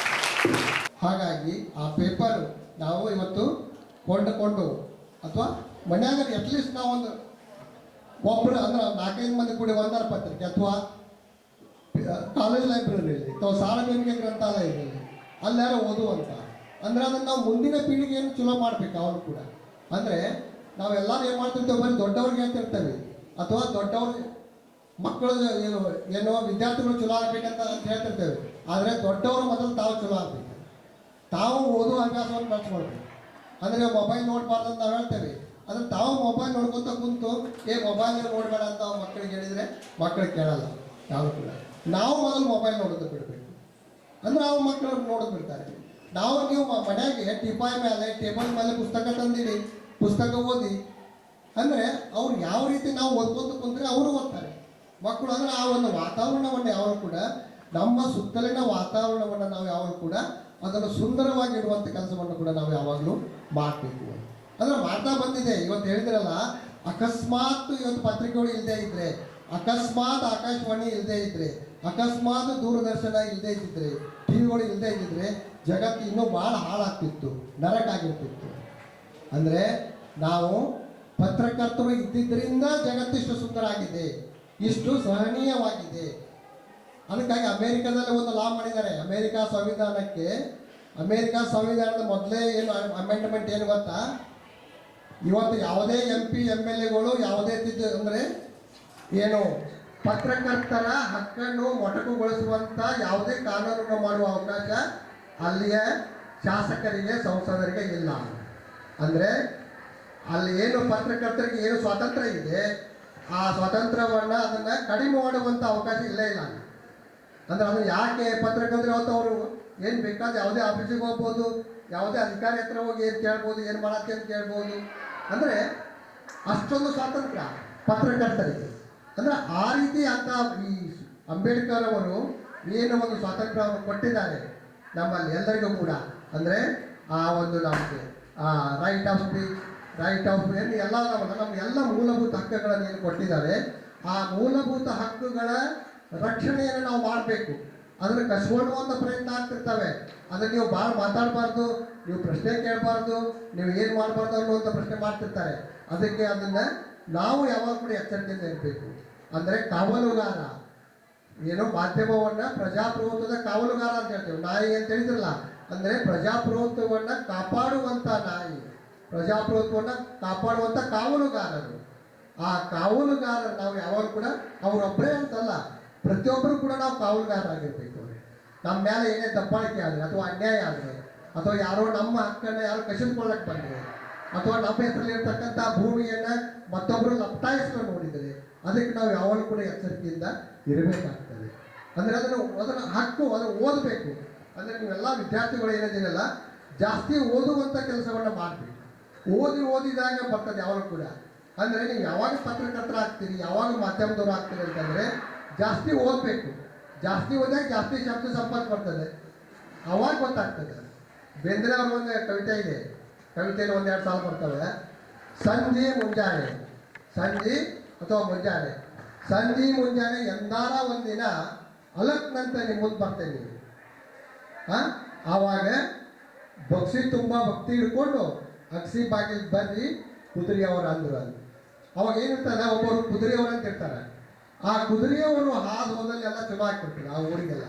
ಹಾಗಾಗಿ ಆ ಪೇಪರ್ ನಾವು ಇವತ್ತು ಕೊಂಡುಕೊಂಡು ಅಥವಾ ಮನ್ಯಾಗ ಅಟ್ಲೀಸ್ಟ್ ನಾವು ಒಬ್ಬರು ಅಂದ್ರೆ 4-5 ಮಂದಿ ಕೂಡಿ ಒಂದರ ಪತ್ರಿಕೆ ಅಥವಾ ಕಾಲೇಜ್ ಲೈಬ್ರರಿಯಲ್ಲಿ ಅಥವಾ ಸಾರ್ವಜನಿಕ ಗ್ರಂಥಾಲಯದಲ್ಲಿ ಅಲ್ಲಾರು ಓದುವಂತ ಅಂದ್ರೆ ಅದನ್ನು ನಾವು ಮುಂದಿನ ಪೀಳಿಗೆಯನ್ನು ಚಲೋ ಮಾಡ್ಬೇಕು. ಅವರು ಕೂಡ ಅಂದರೆ ನಾವೆಲ್ಲರೂ ಏನು ಮಾಡ್ತಿರ್ತೇವೆ, ಬರೀ ದೊಡ್ಡವ್ರಿಗೆ ಹೇಳ್ತಿರ್ತೇವೆ ಅಥವಾ ದೊಡ್ಡವ್ರಿಗೆ ಮಕ್ಕಳು ಏನೋ ವಿದ್ಯಾರ್ಥಿಗಳು ಚಲೋ ಆಗ್ಬೇಕಂತ ಹೇಳ್ತಿರ್ತೇವೆ. ಆದರೆ ದೊಡ್ಡವರು ಮೊದಲು ತಾವು ಚಲೋ ಆಗ್ಬೇಕು, ತಾವು ಓದುವ ಅಭ್ಯಾಸವನ್ನು ಬೆಳೆಸ್ಕೊಳ್ಬೇಕು. ಅಂದರೆ ಮೊಬೈಲ್ ನೋಡಬಾರ್ದು ಅಂತ ನಾವು ಹೇಳ್ತೇವೆ. ಆದರೆ ತಾವು ಮೊಬೈಲ್ ನೋಡ್ಕೊತ ಕುಂತು ಮೊಬೈಲ್ ನೋಡಬೇಡ ಅಂತ ಮಕ್ಕಳಿಗೆ ಹೇಳಿದರೆ ಮಕ್ಕಳು ಕೇಳಲ್ಲ ಯಾವ ಕೂಡ. ನಾವು ಮೊದಲು ಮೊಬೈಲ್ ನೋಡೋದು ಬಿಡಬೇಕು, ಅಂದರೆ ಅವ್ರ ಮಕ್ಕಳು ನೋಡೋದು ಬಿಡ್ತಾರೆ. ನೀವು ಮನೆಯಾಗೆ ಟಿಪಾಯಿ ಮೇಲೆ ಟೇಬಲ್ ಮೇಲೆ ಪುಸ್ತಕ ತಂದಿರಿ, ಪುಸ್ತಕ ಓದಿ ಅಂದರೆ ಅವ್ರು ಯಾವ ರೀತಿ ನಾವು ಓದ್ಕೊಂತ ಕುಂತ್ರೆ ಅವರು ಓದ್ತಾರೆ ಮಕ್ಕಳು. ಅಂದರೆ ಆ ಒಂದು ವಾತಾವರಣವನ್ನು ಯಾವಾಗ ಕೂಡ ನಮ್ಮ ಸುತ್ತಲಿನ ವಾತಾವರಣವನ್ನು ನಾವು ಯಾವಾಗ ಕೂಡ ಅದನ್ನು ಸುಂದರವಾಗಿ ಇಡುವಂಥ ಕೆಲಸವನ್ನು ಕೂಡ ನಾವು ಯಾವಾಗಲೂ ಮಾಡಬೇಕು. ಅಂದರೆ ಮಾಡ್ತಾ ಬಂದಿದೆ. ಇವತ್ತು ಹೇಳಿದ್ರಲ್ಲ, ಅಕಸ್ಮಾತ್ ಇವತ್ತು ಪತ್ರಿಕೆಗಳು ಇಲ್ಲದೆ ಇದ್ದರೆ, ಅಕಸ್ಮಾತ್ ಆಕಾಶವಾಣಿ ಇಲ್ಲದೆ ಇದ್ದರೆ, ಅಕಸ್ಮಾತ್ ದೂರದರ್ಶನ ಇಲ್ಲದೆ ಇದ್ದಿದ್ರೆ, ಟಿವಿಗಳು ಇಲ್ಲದೆ ಇದ್ದಿದ್ರೆ ಜಗತ್ತು ಇನ್ನೂ ಭಾಳ ಹಾಳಾಗ್ತಿತ್ತು, ನರಕಾಗಿರ್ತಿತ್ತು. ಅಂದರೆ ನಾವು ಪತ್ರಕರ್ತರು ಇದ್ದಿದ್ದರಿಂದ ಜಗತ್ತಿಷ್ಟು ಸುಂದರ ಆಗಿದೆ, ಇಷ್ಟು ಸಹನೀಯವಾಗಿದೆ. ಅದಕ್ಕಾಗಿ ಅಮೇರಿಕಾದಲ್ಲಿ ಒಂದು ಲಾ ಮಾಡಿದ್ದಾರೆ. ಅಮೇರಿಕಾ ಸಂವಿಧಾನದ ಮೊದಲೇ ಏನು ಅಮೆಂಡ್ಮೆಂಟ್ ಏನು ಗೊತ್ತಾ? ಇವತ್ತು ಯಾವುದೇ MP MLAಗಳು ಯಾವುದೇ ಅಂದರೆ ಏನು ಪತ್ರಕರ್ತರ ಹಕ್ಕನ್ನು ಮೊಟಕುಗೊಳಿಸುವಂಥ ಯಾವುದೇ ಕಾನೂನನ್ನು ಮಾಡುವ ಅವಕಾಶ ಅಲ್ಲಿಯ ಶಾಸಕರಿಗೆ ಸಂಸದರಿಗೆ ಇಲ್ಲ. ಅಂದರೆ ಅಲ್ಲಿ ಏನು ಪತ್ರಕರ್ತರಿಗೆ ಏನು ಸ್ವಾತಂತ್ರ್ಯ ಇದೆ, ಆ ಸ್ವಾತಂತ್ರ್ಯವನ್ನು ಅದನ್ನು ಕಡಿಮೆ ಮಾಡುವಂಥ ಅವಕಾಶ ಇಲ್ಲೇ ಇಲ್ಲ. ಅಂದರೆ ಅದು ಯಾಕೆ ಪತ್ರಕರ್ತರು ಇವತ್ತು ಅವರು ಏನು ಬೇಕಾದ್ರೆ ಯಾವುದೇ ಆಫೀಸಿಗೆ ಹೋಗ್ಬೋದು, ಯಾವುದೇ ಅಧಿಕಾರಿ ಹತ್ರ ಹೋಗಿ ಏನು ಕೇಳ್ಬೋದು, ಏನು ಮಾಡತ್ತೆ ಅಂತ ಕೇಳ್ಬೋದು. ಅಂದರೆ ಅಷ್ಟೊಂದು ಸ್ವಾತಂತ್ರ್ಯ ಪತ್ರಕರ್ತರಿಗೆ. ಅಂದ್ರೆ ಆ ರೀತಿ ಅಂತ ಈ ಅಂಬೇಡ್ಕರ್ ಅವರು ಏನು ಒಂದು ಸ್ವಾತಂತ್ರ್ಯವನ್ನು ಕೊಟ್ಟಿದ್ದಾರೆ ನಮ್ಮಲ್ಲಿ ಎಲ್ಲರಿಗೂ ಕೂಡ, ಅಂದರೆ ಆ ಒಂದು ನಮಗೆ right of speech, right of ಏನು ಎಲ್ಲ ನಮ್ಮ ಎಲ್ಲ ಮೂಲಭೂತ ಹಕ್ಕುಗಳನ್ನು ಏನು ಕೊಟ್ಟಿದ್ದಾರೆ, ಆ ಮೂಲಭೂತ ಹಕ್ಕುಗಳ ರಕ್ಷಣೆಯನ್ನು ನಾವು ಮಾಡಬೇಕು. ಅದನ್ನು ಕಸ್ಕೊಳ್ಳುವಂಥ ಪ್ರಯತ್ನ ಆಗ್ತಿರ್ತವೆ. ಅದನ್ನು ನೀವು ಭಾಳ ಮಾತಾಡಬಾರ್ದು, ನೀವು ಪ್ರಶ್ನೆ ಕೇಳಬಾರ್ದು, ನೀವು ಏನು ಮಾಡಬಾರ್ದು ಅನ್ನುವಂಥ ಪ್ರಶ್ನೆ ಮಾಡ್ತಿರ್ತಾರೆ. ಅದಕ್ಕೆ ಅದನ್ನು ನಾವು ಯಾವಾಗ ಕೂಡ ಎಚ್ಚರಿಕೆಯಿಂದ ಇರಬೇಕು. ಅಂದರೆ ಕಾವಲುಗಾರ ಏನೋ ಮಾಧ್ಯಮವನ್ನು ಪ್ರಜಾಪ್ರಭುತ್ವದ ಕಾವಲುಗಾರ ಅಂತ ಹೇಳ್ತೇವೆ. ನಾಯಿ ಅಂತ ಹೇಳಿದ್ರಲ್ಲ, ಅಂದರೆ ಪ್ರಜಾಪ್ರಭುತ್ವವನ್ನು ಕಾಪಾಡುವಂಥ ನಾಯಿ, ಪ್ರಜಾಪ್ರಭುತ್ವವನ್ನು ಕಾಪಾಡುವಂಥ ಕಾವಲುಗಾರರು. ಆ ಕಾವಲುಗಾರರು ನಾವು ಯಾವಾಗ ಕೂಡ ಅವರೊಬ್ಬರೇ ಅಂತಲ್ಲ, ಪ್ರತಿಯೊಬ್ಬರು ಕೂಡ ನಾವು ಕಾವಲುಗಾರರಾಗಿರ್ಬೇಕು. ನಮ್ಮ ಮೇಲೆ ಏನೇ ದಬ್ಬಾಳಿಕೆ ಆದರೆ ಅಥವಾ ಅನ್ಯಾಯ ಆದರೆ ಅಥವಾ ಯಾರೋ ನಮ್ಮ ಹಕ್ಕನ್ನು ಯಾರು ಕಸಿದುಕೊಳ್ಳಕ್ಕೆ ಬಂದರೆ ಅಥವಾ ನಮ್ಮ ಹೆಸರಲ್ಲಿರ್ತಕ್ಕಂಥ ಭೂಮಿಯನ್ನು ಮತ್ತೊಬ್ಬರು ಲಪ್ಟಾಯಿಸ್ಕೊಂಡು ನೋಡಿದರೆ ಅದಕ್ಕೆ ನಾವು ಯಾವಾಗಲೂ ಕೂಡ ಎಚ್ಚರಿಕೆಯಿಂದ ಇರಬೇಕಾಗ್ತದೆ. ಅಂದರೆ ಅದನ್ನು ಹಕ್ಕು, ಅದನ್ನು ಓದಬೇಕು. ಅಂದರೆ ನೀವೆಲ್ಲ ವಿದ್ಯಾರ್ಥಿಗಳು ಏನಿದ್ದೀರಲ್ಲ, ಜಾಸ್ತಿ ಓದುವಂಥ ಕೆಲಸವನ್ನು ಮಾಡಬೇಕು. ಓದಿದಾಗ ಬರ್ತದೆ ಯಾವಾಗಲೂ ಕೂಡ. ಅಂದರೆ ನೀವು ಯಾವಾಗ ಪತ್ರಕರ್ತರಾಗ್ತೀರಿ, ಯಾವಾಗ ಮಾಧ್ಯಮದವರು ಆಗ್ತೀರಿ ಅಂತಂದರೆ ಜಾಸ್ತಿ ಓದಬೇಕು. ಜಾಸ್ತಿ ಓದಿದಾಗ ಜಾಸ್ತಿ ಶಬ್ದ ಸಂಪತ್ತು ಬರ್ತದೆ, ಅವಾಗ ಗೊತ್ತಾಗ್ತದೆ. ಬೇಂದ್ರೆ ಅವ್ರ ಒಂದು ಕವಿತೆ ಇದೆ, ಕವಿತೆಯಲ್ಲಿ 1-2 ಸಾಲು ಬರ್ತವೆ. ಸಂಜೆ ಮುಂಜಾನೆ, ಸಂಜೆ ಅಥವಾ ಮುಂಜಾನೆ, ಸಂಜೆ ಮುಂಜಾನೆ ಎಂದಾರ ಒಂದಿನ ಅಲಕ್ನಂತ ನಿಮ್ಮ ಮುಂದೆ ಬರ್ತೇನೆ. ಆವಾಗ ಬಗ್ಸಿ ತುಂಬ ಭಕ್ತಿ ಹಿಡ್ಕೊಂಡು ಅಗಸಿ ಬಾಗಿಲು ಬರ್ರಿ ಕುದುರೆಯವರು ಅಂದರು. ಅದು ಅವಾಗ ಏನಿರ್ತಾರೆ, ಒಬ್ಬರು ಕುದುರೆಯವರು ಅಂತ ಇರ್ತಾರೆ. ಆ ಕುದುರೆಯವರು ಹಾದು ಹೋದಲ್ಲಿ ಎಲ್ಲ ಚಲೋ ಹಾಕ್ಬಿಡ್ತಾರೆ ಆ ಊರಿಗೆಲ್ಲ.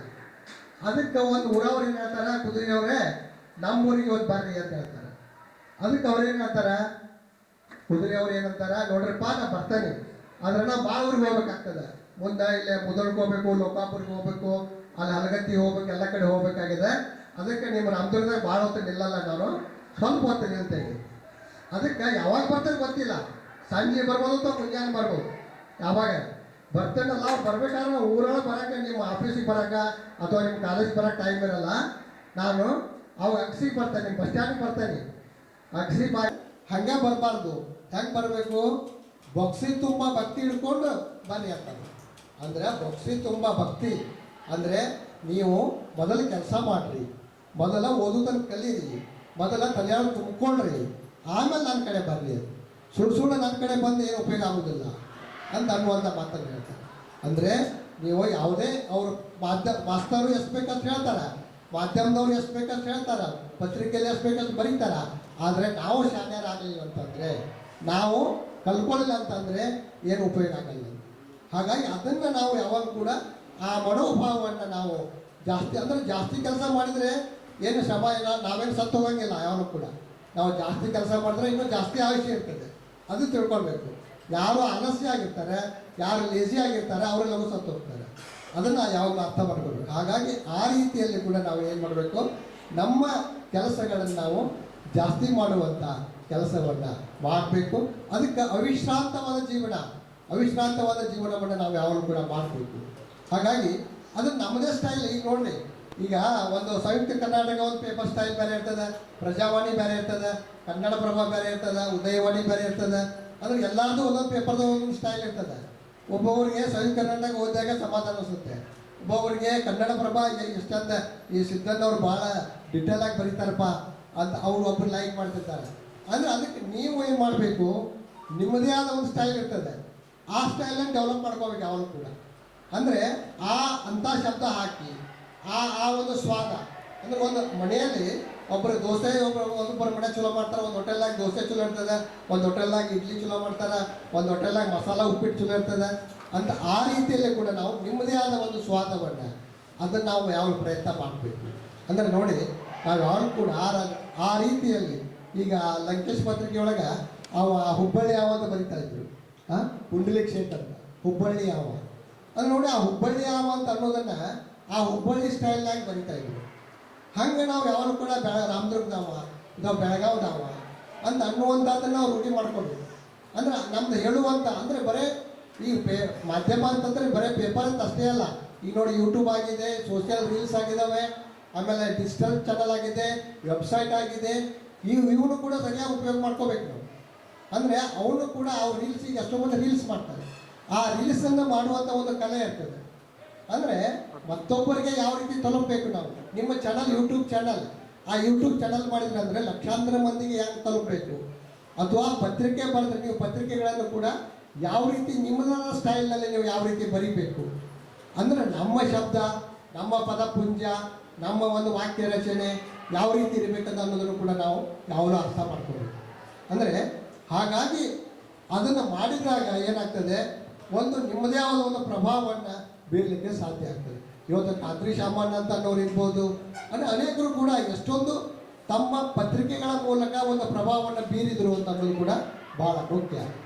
ಅದಕ್ಕೆ ಒಂದು ಊರವ್ರು ಏನು ಹೇಳ್ತಾರೆ, ಕುದುರೆಯವರೇ ನಮ್ಮ ಊರಿಗೆ ಒಂದು ಬರ್ರಿ ಅಂತ ಹೇಳ್ತಾರೆ. ಅದಕ್ಕೆ ಅವ್ರು ಏನು ಹೇಳ್ತಾರೆ, ಕುದುರೆಯವ್ರು ಏನಂತಾರೆ, ನೋಡ್ರಿಪ್ಪ ನಾ ಬರ್ತೇನೆ, ಆದ್ರೆ ನಾ ಭಾಳ ಊರಿಗೆ ಹೋಗ್ಬೇಕಾಗ್ತದೆ. ಮುಂದೆ ಇಲ್ಲೇ ಮುದಳ್ಗೆ ಹೋಗ್ಬೇಕು, ಲೋಕಾಪುರಿಗೆ ಹೋಗ್ಬೇಕು, ಅಲ್ಲಿ ಹಲಗತ್ತಿ ಹೋಗ್ಬೇಕು, ಎಲ್ಲ ಕಡೆ ಹೋಗ್ಬೇಕಾಗಿದೆ. ಅದಕ್ಕೆ ನಿಮ್ಮ ರಾಮದುರ್ಗದಾಗ ಭಾಳ ಹೊತ್ತು ನಿಲ್ಲಲ್ಲ, ನಾನು ಸ್ವಲ್ಪ ಹೊತ್ತು ನಿಲ್ತೇನೆ. ಅದಕ್ಕೆ ಯಾವಾಗ ಬರ್ತೇನೆ ಗೊತ್ತಿಲ್ಲ, ಸಂಜೆ ಬರ್ಬೋದು ಅಥವಾ ಮುಂಜಾನೆ ಬರ್ಬೋದು. ಯಾವಾಗ ಬರ್ತೇನಲ್ಲ, ಅವ್ರು ಬರ್ಬೇಕಾದ್ರೆ ಊರೊಳಗೆ ಬರೋಕೆ, ನಿಮ್ಮ ಆಫೀಸಿಗೆ ಬರೋಕೆ ಅಥವಾ ನಿಮ್ಮ ಕಾಲೇಜಿಗೆ ಬರೋಕೆ ಟೈಮ್ ಇರಲ್ಲ. ನಾನು ಅವಾಗ ಅಗ್ಸಿಗೆ ಬರ್ತೇನೆ, ನಿಮ್ಮ ಬಸ್ ಸ್ಟ್ಯಾಂಡಿಗೆ ಬರ್ತೇನೆ. ಅಗ್ಸಿ ಬಾ ಹಂಗೆ ಬರಬಾರ್ದು. ಹೆಂಗೆ ಬರಬೇಕು, ಬೊಕ್ಸಿ ತುಂಬ ಭಕ್ತಿ ಹಿಡ್ಕೊಂಡು ಬನ್ನಿ ಅಂತಾರೆ. ಅಂದರೆ ಬೊಕ್ಸಿ ತುಂಬ ಭಕ್ತಿ ಅಂದರೆ ನೀವು ಮೊದಲು ಕೆಲಸ ಮಾಡಿರಿ, ಮೊದಲ ಓದೋದನ್ನು ಕಲೀರಿ, ಮೊದಲ ತಲೆಯಾಳು ತುಂಬಿಕೊಳ್ಳ್ರಿ, ಆಮೇಲೆ ನನ್ನ ಕಡೆ ಬರಲಿ. ಸುಳ್ಳು ನನ್ನ ಕಡೆ ಬಂದು ಏನು ಉಪಯೋಗ ಆಗೋದಿಲ್ಲ ಅಂತ ಅನ್ನುವಂಥ ಮಾತನ್ನು ಹೇಳ್ತಾರೆ. ಅಂದರೆ ನೀವು ಯಾವುದೇ ಅವರು ಮಾಸ್ತರು ಎಷ್ಟು ಬೇಕಂತ ಹೇಳ್ತಾರೆ, ಮಾಧ್ಯಮದವ್ರು ಎಷ್ಟು ಬೇಕಂತ ಹೇಳ್ತಾರೆ, ಪತ್ರಿಕೆಯಲ್ಲಿ ಎಷ್ಟು ಬೇಕಂತ ಬರೀತಾರೆ. ಆದರೆ ನಾವು ಶಾನ್ಯರಾಗಲಿಲ್ಲ ಅಂತಂದರೆ, ನಾವು ಕಲ್ಕೊಳ್ಳಿಲ್ಲ ಅಂತಂದರೆ ಏನು ಉಪಯೋಗ ಆಗಲ್ಲ. ಹಾಗಾಗಿ ಅದನ್ನು ನಾವು ಯಾವಾಗ ಕೂಡ ಆ ಮನೋಭಾವವನ್ನು ನಾವು ಜಾಸ್ತಿ ಕೆಲಸ ಮಾಡಿದರೆ ಏನು ಶ್ರಮ ಇಲ್ಲ, ನಾವೇನು ಸತ್ತು ಹೋಗಂಗಿಲ್ಲ. ಯಾವಾಗ ಕೂಡ ನಾವು ಜಾಸ್ತಿ ಕೆಲಸ ಮಾಡಿದ್ರೆ ಇನ್ನೂ ಜಾಸ್ತಿ ಆಯುಷ್ಯ ಇರ್ತದೆ, ಅದು ತಿಳ್ಕೊಳ್ಬೇಕು. ಯಾರು ಆಲಸ್ಯ ಆಗಿರ್ತಾರೆ, ಯಾರು ಲೇಜಿ ಆಗಿರ್ತಾರೆ, ಅವರೆಲ್ಲವೂ ಸತ್ತು ಹೋಗ್ತಾರೆ. ಅದನ್ನು ಯಾವಾಗ ಅರ್ಥ ಮಾಡ್ಕೊಳ್ಬೇಕು. ಹಾಗಾಗಿ ಆ ರೀತಿಯಲ್ಲಿ ಕೂಡ ನಾವು ಏನು ಮಾಡಬೇಕು, ನಮ್ಮ ಕೆಲಸಗಳನ್ನು ನಾವು ಜಾಸ್ತಿ ಮಾಡುವಂಥ ಕೆಲಸವನ್ನು ಮಾಡಬೇಕು. ಅದಕ್ಕೆ ಅವಿಶ್ರಾಂತವಾದ ಜೀವನವನ್ನು ನಾವು ಯಾವಾಗಲೂ ಕೂಡ ಮಾಡಬೇಕು. ಹಾಗಾಗಿ ಅದು ನಮ್ಮದೇ ಸ್ಟೈಲ್. ಈಗ ನೋಡ್ರಿ, ಈಗ ಒಂದು ಸಂಯುಕ್ತ ಕರ್ನಾಟಕ ಒಂದು ಪೇಪರ್ ಸ್ಟೈಲ್ ಬೇರೆ ಇರ್ತದೆ, ಪ್ರಜಾವಾಣಿ ಬೇರೆ ಇರ್ತದೆ, ಕನ್ನಡಪ್ರಭ ಬೇರೆ ಇರ್ತದೆ, ಉದಯವಾಣಿ ಬೇರೆ ಇರ್ತದೆ. ಅಂದ್ರೆ ಎಲ್ಲರದು ಒಂದೊಂದು ಪೇಪರ್ದು ಒಂದೊಂದು ಸ್ಟೈಲ್ ಇರ್ತದೆ. ಒಬ್ಬೊಬ್ಬರಿಗೆ ಸಂಯುಕ್ತ ಕರ್ನಾಟಕ ಓದಿದಾಗ ಸಮಾಧಾನ ಅನಿಸುತ್ತೆ, ಒಬ್ಬೊಬ್ಬರಿಗೆ ಕನ್ನಡಪ್ರಭ ಇಷ್ಟಂದ ಈ ಸಿದ್ಧಣ್ಣವ್ರು ಭಾಳ ಡಿಟೇಲ್ ಆಗಿ ಬರೀತಾರಪ್ಪ ಅಂತ ಅವ್ರು ಒಬ್ಬರು ಲೈಕ್ ಮಾಡ್ತಿರ್ತಾರೆ. ಅಂದರೆ ಅದಕ್ಕೆ ನೀವು ಏನು ಮಾಡಬೇಕು, ನಿಮ್ಮದೇ ಆದ ಒಂದು ಸ್ಟೈಲ್ ಇರ್ತದೆ, ಆ ಸ್ಟೈಲನ್ನು ಡೆವಲಪ್ ಮಾಡ್ಕೋಬೇಕು ಯಾವಾಗ ಕೂಡ. ಅಂದರೆ ಅಂಥ ಶಬ್ದ ಹಾಕಿ ಆ ಒಂದು ಸ್ವಾದ. ಅಂದರೆ ಒಂದು ಮನೆಯಲ್ಲಿ ಒಬ್ಬರು ದೋಸೆ ಒಬ್ಬರು ಮನೆ ಚಲೋ ಮಾಡ್ತಾರೆ, ಒಂದು ಹೋಟೆಲ್ನಾಗ ದೋಸೆ ಚಲೋ ಇರ್ತದೆ, ಒಂದು ಹೋಟೆಲ್ನಾಗ ಇಡ್ಲಿ ಚಲೋ ಮಾಡ್ತಾರೆ, ಒಂದು ಹೋಟೆಲ್ನಾಗ ಮಸಾಲ ಉಪ್ಪಿಟ್ಟು ಚಲೋ ಇರ್ತದೆ ಅಂತ. ಆ ರೀತಿಯಲ್ಲೇ ಕೂಡ ನಾವು ನಿಮ್ಮದೇ ಆದ ಒಂದು ಸ್ವಾದವನ್ನು ಅದನ್ನು ನಾವು ಯಾವ ಪ್ರಯತ್ನ ಮಾಡಬೇಕು. ಅಂದರೆ ನೋಡಿ, ನಾವು ಯಾರು ಕೂಡ ಆ ರೀತಿಯಲ್ಲಿ ಈಗ ಲಂಕೇಶ್ ಪತ್ರಿಕೆಯೊಳಗೆ ಹುಬ್ಬಳ್ಳಿ ಯಾವ ಅಂತ ಬರೀತಾ ಇದ್ರು, ಪುಂಡಲಿ ಕ್ಷೇತ್ರ ಹುಬ್ಬಳ್ಳಿ ಯಾವ. ಅದು ನೋಡಿ, ಆ ಹುಬ್ಬಳ್ಳಿ ಯಾವ ಅಂತ ಅನ್ನೋದನ್ನು ಆ ಹುಬ್ಬಳ್ಳಿ ಸ್ಟೈಲ್ನಾಗ ಬರೀತಾ ಇದ್ರು. ಹಂಗೆ ನಾವು ಯಾವಾಗ ಕೂಡ ರಾಮದುರ್ಗದವ ನಾವು ಬೆಳಗಾವ್ದವ ಅಂತ ಅನ್ನುವಂಥದ್ದನ್ನು ನಾವು ರೂಢಿ ಮಾಡ್ಕೊಳ್ಬೇಕು. ಅಂದ್ರೆ ನಮ್ದು ಹೇಳುವಂಥ ಅಂದರೆ ಬರೀ ಈ ಮಾಧ್ಯಮ ಅಂತಂದರೆ ಬರೀ ಪೇಪರ್ ಅಂತ ಅಷ್ಟೇ ಅಲ್ಲ. ಈಗ ನೋಡಿ, ಯೂಟ್ಯೂಬ್ ಆಗಿದೆ, ಸೋಷಿಯಲ್ ರೀಲ್ಸ್ ಆಗಿದ್ದಾವೆ, ಆಮೇಲೆ ಡಿಜಿಟಲ್ ಚಾನಲ್ ಆಗಿದೆ, ವೆಬ್ಸೈಟ್ ಆಗಿದೆ. ಇವನು ಕೂಡ ಸರಿಯಾಗಿ ಉಪಯೋಗ ಮಾಡ್ಕೋಬೇಕು ನಾವು. ಅಂದರೆ ಅವನು ಕೂಡ ಅವ್ರು ರೀಲ್ಸಿಗೆ ಎಷ್ಟೋ ಮಂದಿ ರೀಲ್ಸ್ ಮಾಡ್ತಾರೆ. ಆ ರೀಲ್ಸನ್ನು ಮಾಡುವಂಥ ಒಂದು ಕಲೆ ಇರ್ತದೆ. ಅಂದರೆ ಮತ್ತೊಬ್ಬರಿಗೆ ಯಾವ ರೀತಿ ತಲುಪಬೇಕು ನಾವು, ನಿಮ್ಮ ಚಾನಲ್ ಯೂಟ್ಯೂಬ್ ಚಾನಲ್, ಆ ಯೂಟ್ಯೂಬ್ ಚಾನಲ್ ಮಾಡಿದ್ರೆ ಅಂದರೆ ಲಕ್ಷಾಂತರ ಮಂದಿಗೆ ಯಾಕೆ ತಲುಪಬೇಕು, ಅಥವಾ ಪತ್ರಿಕೆ ಬರೆದ್ರೆ ನೀವು ಪತ್ರಿಕೆಗಳನ್ನು ಕೂಡ ಯಾವ ರೀತಿ ನಿಮ್ಮ ಸ್ಟೈಲ್ನಲ್ಲಿ ನೀವು ಯಾವ ರೀತಿ ಬರೀಬೇಕು, ಅಂದರೆ ನಮ್ಮ ಶಬ್ದ, ನಮ್ಮ ಪದಪುಂಜ, ನಮ್ಮ ಒಂದು ವಾಕ್ಯ ರಚನೆ ಯಾವ ರೀತಿ ಇರಬೇಕಂತ ಅನ್ನೋದನ್ನು ಕೂಡ ನಾವು ಯಾವಾಗಲೂ ಅರ್ಥ ಮಾಡ್ಕೋಬೇಕು. ಅಂದರೆ ಹಾಗಾಗಿ ಅದನ್ನು ಮಾಡಿದಾಗ ಏನಾಗ್ತದೆ, ಒಂದು ನಿಮ್ಮದೇ ಆದ ಒಂದು ಪ್ರಭಾವವನ್ನು ಬೀರಲಿಕ್ಕೆ ಸಾಧ್ಯ ಆಗ್ತದೆ. ಇವತ್ತು ಖಾದ್ರಿ ಶಾಮಣ್ಣ ಅಂತ ಅನ್ನೋರು ಇರ್ಬೋದು, ಅಂದರೆ ಅನೇಕರು ಕೂಡ ಎಷ್ಟೊಂದು ತಮ್ಮ ಪತ್ರಿಕೆಗಳ ಮೂಲಕ ಒಂದು ಪ್ರಭಾವವನ್ನು ಬೀರಿದರು ಅಂತ ಅನ್ನೋದು ಕೂಡ ಭಾಳ ಮುಖ್ಯ.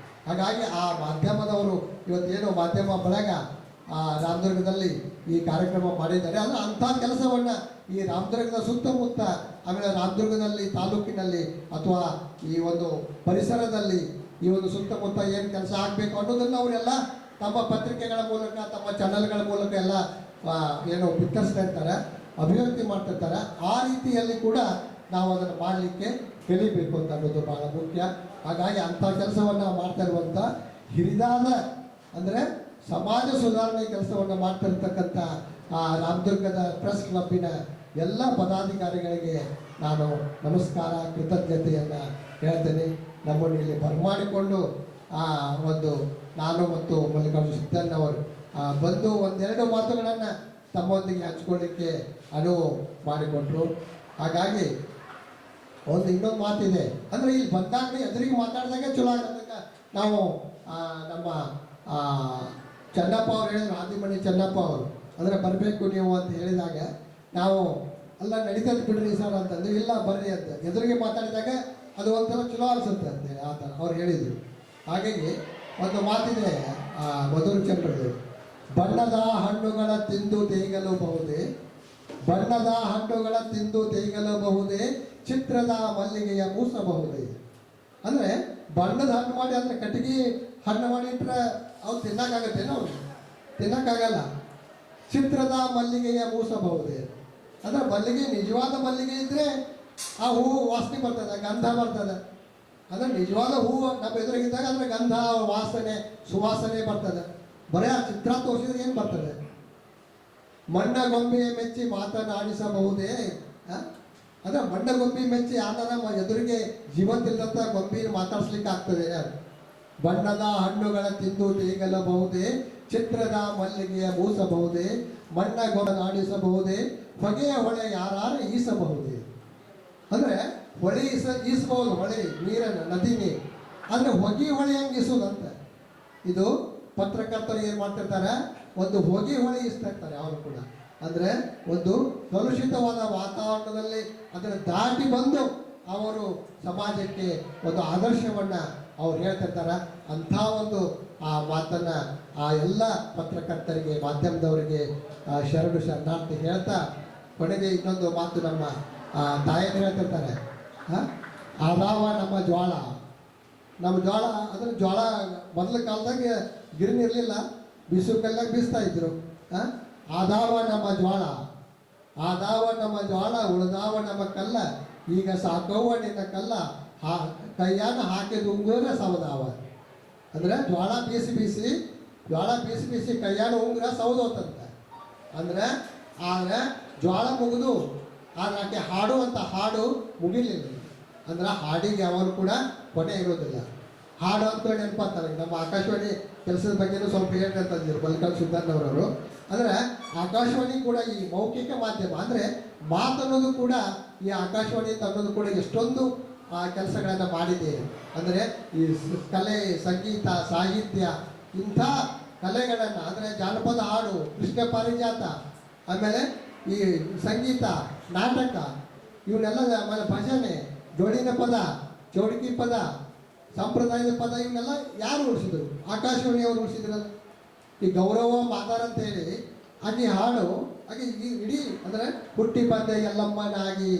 ಹಾಗಾಗಿ ಆ ಮಾಧ್ಯಮದವರು ಇವತ್ತೇನು ಮಾಧ್ಯಮ ಬಳಗ ರಾಮದುರ್ಗದಲ್ಲಿ ಈ ಕಾರ್ಯಕ್ರಮ ಮಾಡಿದ್ದಾರೆ, ಅಂದರೆ ಅಂಥ ಕೆಲಸವನ್ನು ಈ ರಾಮದುರ್ಗದ ಸುತ್ತಮುತ್ತ, ಆಮೇಲೆ ರಾಮದುರ್ಗದಲ್ಲಿ ತಾಲೂಕಿನಲ್ಲಿ ಅಥವಾ ಈ ಒಂದು ಪರಿಸರದಲ್ಲಿ ಈ ಒಂದು ಸುತ್ತಮುತ್ತ ಏನು ಕೆಲಸ ಆಗಬೇಕು ಅನ್ನೋದನ್ನು ಅವರೆಲ್ಲ ತಮ್ಮ ಪತ್ರಿಕೆಗಳ ಮೂಲಕ, ತಮ್ಮ ಚಾನಲ್ಗಳ ಮೂಲಕ ಎಲ್ಲ ಏನು ಬಿತ್ತರಿಸ್ತಾ ಇರ್ತಾರೆ, ಅಭಿವ್ಯಕ್ತಿ ಮಾಡ್ತಿರ್ತಾರೆ. ಆ ರೀತಿಯಲ್ಲಿ ಕೂಡ ನಾವು ಅದನ್ನು ಮಾಡಲಿಕ್ಕೆ ಕಲಿಬೇಕು ಅಂತ ಅನ್ನೋದು ಭಾಳ ಮುಖ್ಯ. ಹಾಗಾಗಿ ಅಂಥ ಕೆಲಸವನ್ನು ಮಾಡ್ತಾ ಇರುವಂಥ ಹಿರಿದಾದ, ಅಂದರೆ ಸಮಾಜ ಸುಧಾರಣೆ ಕೆಲಸವನ್ನು ಮಾಡ್ತಿರ್ತಕ್ಕಂಥ ರಾಮದುರ್ಗದ ಪ್ರೆಸ್ ಕ್ಲಬ್ಬಿನ ಎಲ್ಲ ಪದಾಧಿಕಾರಿಗಳಿಗೆ ನಾನು ನಮಸ್ಕಾರ, ಕೃತಜ್ಞತೆಯನ್ನು ಹೇಳ್ತೇನೆ. ನಮ್ಮನ್ನು ಇಲ್ಲಿ ಬರಮಾಡಿಕೊಂಡು ಒಂದು ನಾನು ಮತ್ತು ಮಲ್ಲಿಕಾರ್ಜುನ ಸಿದ್ದಣ್ಣವರು ಬಂದು ಒಂದೆರಡು ಮಾತುಗಳನ್ನು ತಮ್ಮೊಂದಿಗೆ ಹಂಚ್ಕೊಳ್ಳಿಕ್ಕೆ ಅನುವು ಮಾಡಿಕೊಟ್ರು. ಹಾಗಾಗಿ ಇನ್ನೊಂದು ಮಾತಿದೆ, ಅಂದರೆ ಇಲ್ಲಿ ಬಂದಾಗ ಎದುರಿಗೆ ಮಾತಾಡಿದಾಗ ಚಲೋ ಆಗೋದಕ್ಕೆ ನಾವು ನಮ್ಮ ಚೆನ್ನಪ್ಪ ಅವ್ರು ಹೇಳಿದ್ರು, ಆದಿಮಣಿ ಚೆನ್ನಪ್ಪ ಅವರು, ಅಂದರೆ ಬರಬೇಕು ನೀವು ಅಂತ ಹೇಳಿದಾಗ ನಾವು ಅಲ್ಲ ನಡೀತದೆ ಬಿಡ್ರಿ ಸರ್ ಅಂತಂದ್ರೆ, ಇಲ್ಲ ಬರ್ರಿ ಅಂತ ಎದುರಿಗೆ ಮಾತಾಡಿದಾಗ ಅದು ಒಂಥರ ಚಲೋ ಅನಿಸುತ್ತೆ ಅಂತೇಳಿ ಆ ಥರ ಅವ್ರು ಹೇಳಿದರು. ಹಾಗಾಗಿ ಒಂದು ಮಾತಿದೆ ಮಧುರ ಚಂದ್ರದು, ಬಣ್ಣದ ಹಣ್ಣುಗಳ ತಿಂದು ತೇಗಲಬಹುದೇ, ಬಣ್ಣದ ಹಣ್ಣುಗಳ ತಿಂದು ತೇಗಲಬಹುದೇ, ಚಿತ್ರದ ಮಲ್ಲಿಗೆಯ ಮೂಸಬಹುದೇ. ಅಂದರೆ ಬಣ್ಣದ ಹಣ್ಣು ಮಾಡಿ, ಅಂದರೆ ಕಟ್ಟಿಗೆ ಹಣ್ಣು ಮಾಡಿ ಇಟ್ಟರೆ ಅವ್ರು ತಿನ್ನೋಕ್ಕಾಗತ್ತೇನೋ, ಅವ್ರು ತಿನ್ನೋಕ್ಕಾಗಲ್ಲ. ಚಿತ್ರದ ಮಲ್ಲಿಗೆಯ ಮೂಸಬಹುದೇ, ಅಂದರೆ ಮಲ್ಲಿಗೆ ನಿಜವಾದ ಮಲ್ಲಿಗೆ ಇದ್ದರೆ ಆ ಹೂವು ವಾಸನೆ ಬರ್ತದೆ, ಗಂಧ ಬರ್ತದೆ. ಅಂದರೆ ನಿಜವಾದ ಹೂವು ನಮ್ಮ ಎದುರಿಗಿದ್ದಾಗ ಅಂದರೆ ಗಂಧ, ವಾಸನೆ, ಸುವಾಸನೆ ಬರ್ತದೆ. ಬರೀ ಆ ಚಿತ್ರ ತೋರಿಸಿದ್ರೆ ಏನು ಬರ್ತದೆ? ಮಣ್ಣ ಗೊಂಬೆಯ ಮೆಚ್ಚಿ ಮಾತನಾಡಿಸಬಹುದೇ, ಅಂದರೆ ಮಣ್ಣ ಗೊಂಬೆ ಮೆಚ್ಚಿ ಯಾರ ಎದುರಿಗೆ ಜೀವಂತಿಲ್ಲದಂಥ ಗೊಂಬೆಯನ್ನು ಮಾತಾಡಿಸ್ಲಿಕ್ಕೆ ಆಗ್ತದೆ? ಬಣ್ಣದ ಹಣ್ಣುಗಳ ತಿಂದು ತೇಗಲಬಹುದೇ, ಚಿತ್ರದ ಮಲ್ಲಿಗೆಯ ಮೂಸಬಹುದೇ, ಮಣ್ಣ ಗೊಂಬೆನಾಡಿಸಬಹುದೇ, ಹೊಗೆಯ ಹೊಳೆ ಯಾರು ಈಸಬಹುದೇ. ಅಂದರೆ ಹೊಳೆ ಈಸಬಹುದು, ಹೊಳೆ ನೀರನ್ನು, ನದಿ ನೀರು. ಅಂದರೆ ಹೊಗೆ ಹೊಳೆ ಹೆಂಗೆ ಈಸೋದಂತ, ಇದು ಪತ್ರಕರ್ತರು ಏನು ಮಾಡ್ತಿರ್ತಾರೆ, ಒಂದು ಹೊಗೆ ಹೊಳೆ ಈಸ್ತಾ ಇರ್ತಾರೆ ಅವರು ಕೂಡ. ಅಂದರೆ ಒಂದು ಕಲುಷಿತವಾದ ವಾತಾವರಣದಲ್ಲಿ ಅದನ್ನು ದಾಟಿ ಬಂದು ಅವರು ಸಮಾಜಕ್ಕೆ ಒಂದು ಆದರ್ಶವನ್ನು ಅವ್ರು ಹೇಳ್ತಿರ್ತಾರೆ. ಅಂಥ ಒಂದು ಆ ಮಾತನ್ನು ಆ ಎಲ್ಲ ಪತ್ರಕರ್ತರಿಗೆ, ಮಾಧ್ಯಮದವರಿಗೆ ಶರಣು ಶರಣಾರ್ಥಿ ಹೇಳ್ತಾ, ಕೊನೆಗೆ ಇನ್ನೊಂದು ಮಾತು ನಮ್ಮ ತಾಯಿಯನ್ನು ಹೇಳ್ತಿರ್ತಾರೆ, ಆದಾವ ನಮ್ಮ ಜ್ವಾಳ, ನಮ್ಮ ಜ್ವಾಳ. ಅಂದರೆ ಜ್ವಾಳ ಮೊದಲ ಕಾಲದಾಗ ಗಿರಣಿ ಇರಲಿಲ್ಲ, ಬಿಸು ಕಲ್ಲಾಗ ಬೀಸ್ತಾ ಇದ್ರು. ಆದಾವ ನಮ್ಮ ಜ್ವಾಳ, ಆದಾವ ನಮ್ಮ ಜ್ವಾಳ, ಉಳಿದಾವ ನಮ್ಮ ಕಲ್ಲ, ಈಗ ಸಾಕವ್ವ ನಿನ್ನ ಕಲ್ಲ, ಕೈಯಾನ ಹಾಕಿದ ಉಂಗುರ ಸವದಾವ. ಅಂದರೆ ಜ್ವಾಳ ಬೀಸಿ ಬೀಸಿ ಕೈಯಾನ ಉಂಗುರ ಸೌದೋತಂತೆ. ಅಂದರೆ ಆದರೆ ಜ್ವಾಳ ಮುಗಿದು ಆಕೆ ಹಾಡುವಂಥ ಹಾಡು ಮುಗಿಲಿಲ್ಲ. ಅಂದ್ರೆ ಹಾಡಿಗೆ ಯಾವಾಗ ಕೂಡ ಕೊನೆ ಇರೋದಿಲ್ಲ. ಹಾಡು ಅಂತ ನೆನಪಾಗ್ತಾರೆ. ನಮ್ಮ ಆಕಾಶವಾಣಿ ಕೆಲಸದ ಬಗ್ಗೆನೂ ಸ್ವಲ್ಪ ಹೇಳ್ತಂದಿದ್ರು ಮಲ್ಲಿಕಾರ್ಜುನ ಸಿದ್ದಣ್ಣವರವರು. ಅಂದರೆ ಆಕಾಶವಾಣಿ ಕೂಡ ಈ ಮೌಖಿಕ ಮಾಧ್ಯಮ, ಅಂದರೆ ಮಾತನ್ನೋದು ಕೂಡ ಈ ಆಕಾಶವಾಣಿ ಅನ್ನೋದು ಕೂಡ ಎಷ್ಟೊಂದು ಕೆಲಸಗಳನ್ನು ಮಾಡಿದೆ. ಅಂದರೆ ಈ ಕಲೆ, ಸಂಗೀತ, ಸಾಹಿತ್ಯ, ಇಂಥ ಕಲೆಗಳನ್ನು, ಅಂದರೆ ಜಾನಪದ ಹಾಡು, ಕೃಷ್ಣ ಪಾರಿಜಾತ, ಆಮೇಲೆ ಈ ಸಂಗೀತ, ನಾಟಕ, ಇವನ್ನೆಲ್ಲ, ಆಮೇಲೆ ಭಜನೆ, ಜೋಡಿನ ಪದ, ಚೌಡಿಕಿ ಪದ, ಸಂಪ್ರದಾಯದ ಪದ, ಇವನ್ನೆಲ್ಲ ಯಾರು ಉಳಿಸಿದ್ರು? ಆಕಾಶವಾಣಿಯವರು ಉಳಿಸಿದ್ರಲ್ಲ. ಈ ಗೌರವ ಮಾತಾರ ಅಂತ ಹೇಳಿ ಆಕೆ ಹಾಡು, ಹಾಗೆ ಇಡೀ ಅಂದರೆ ಹುಟ್ಟಿ ಬಂದೆ ಎಲ್ಲಮ್ಮನಾಗಿ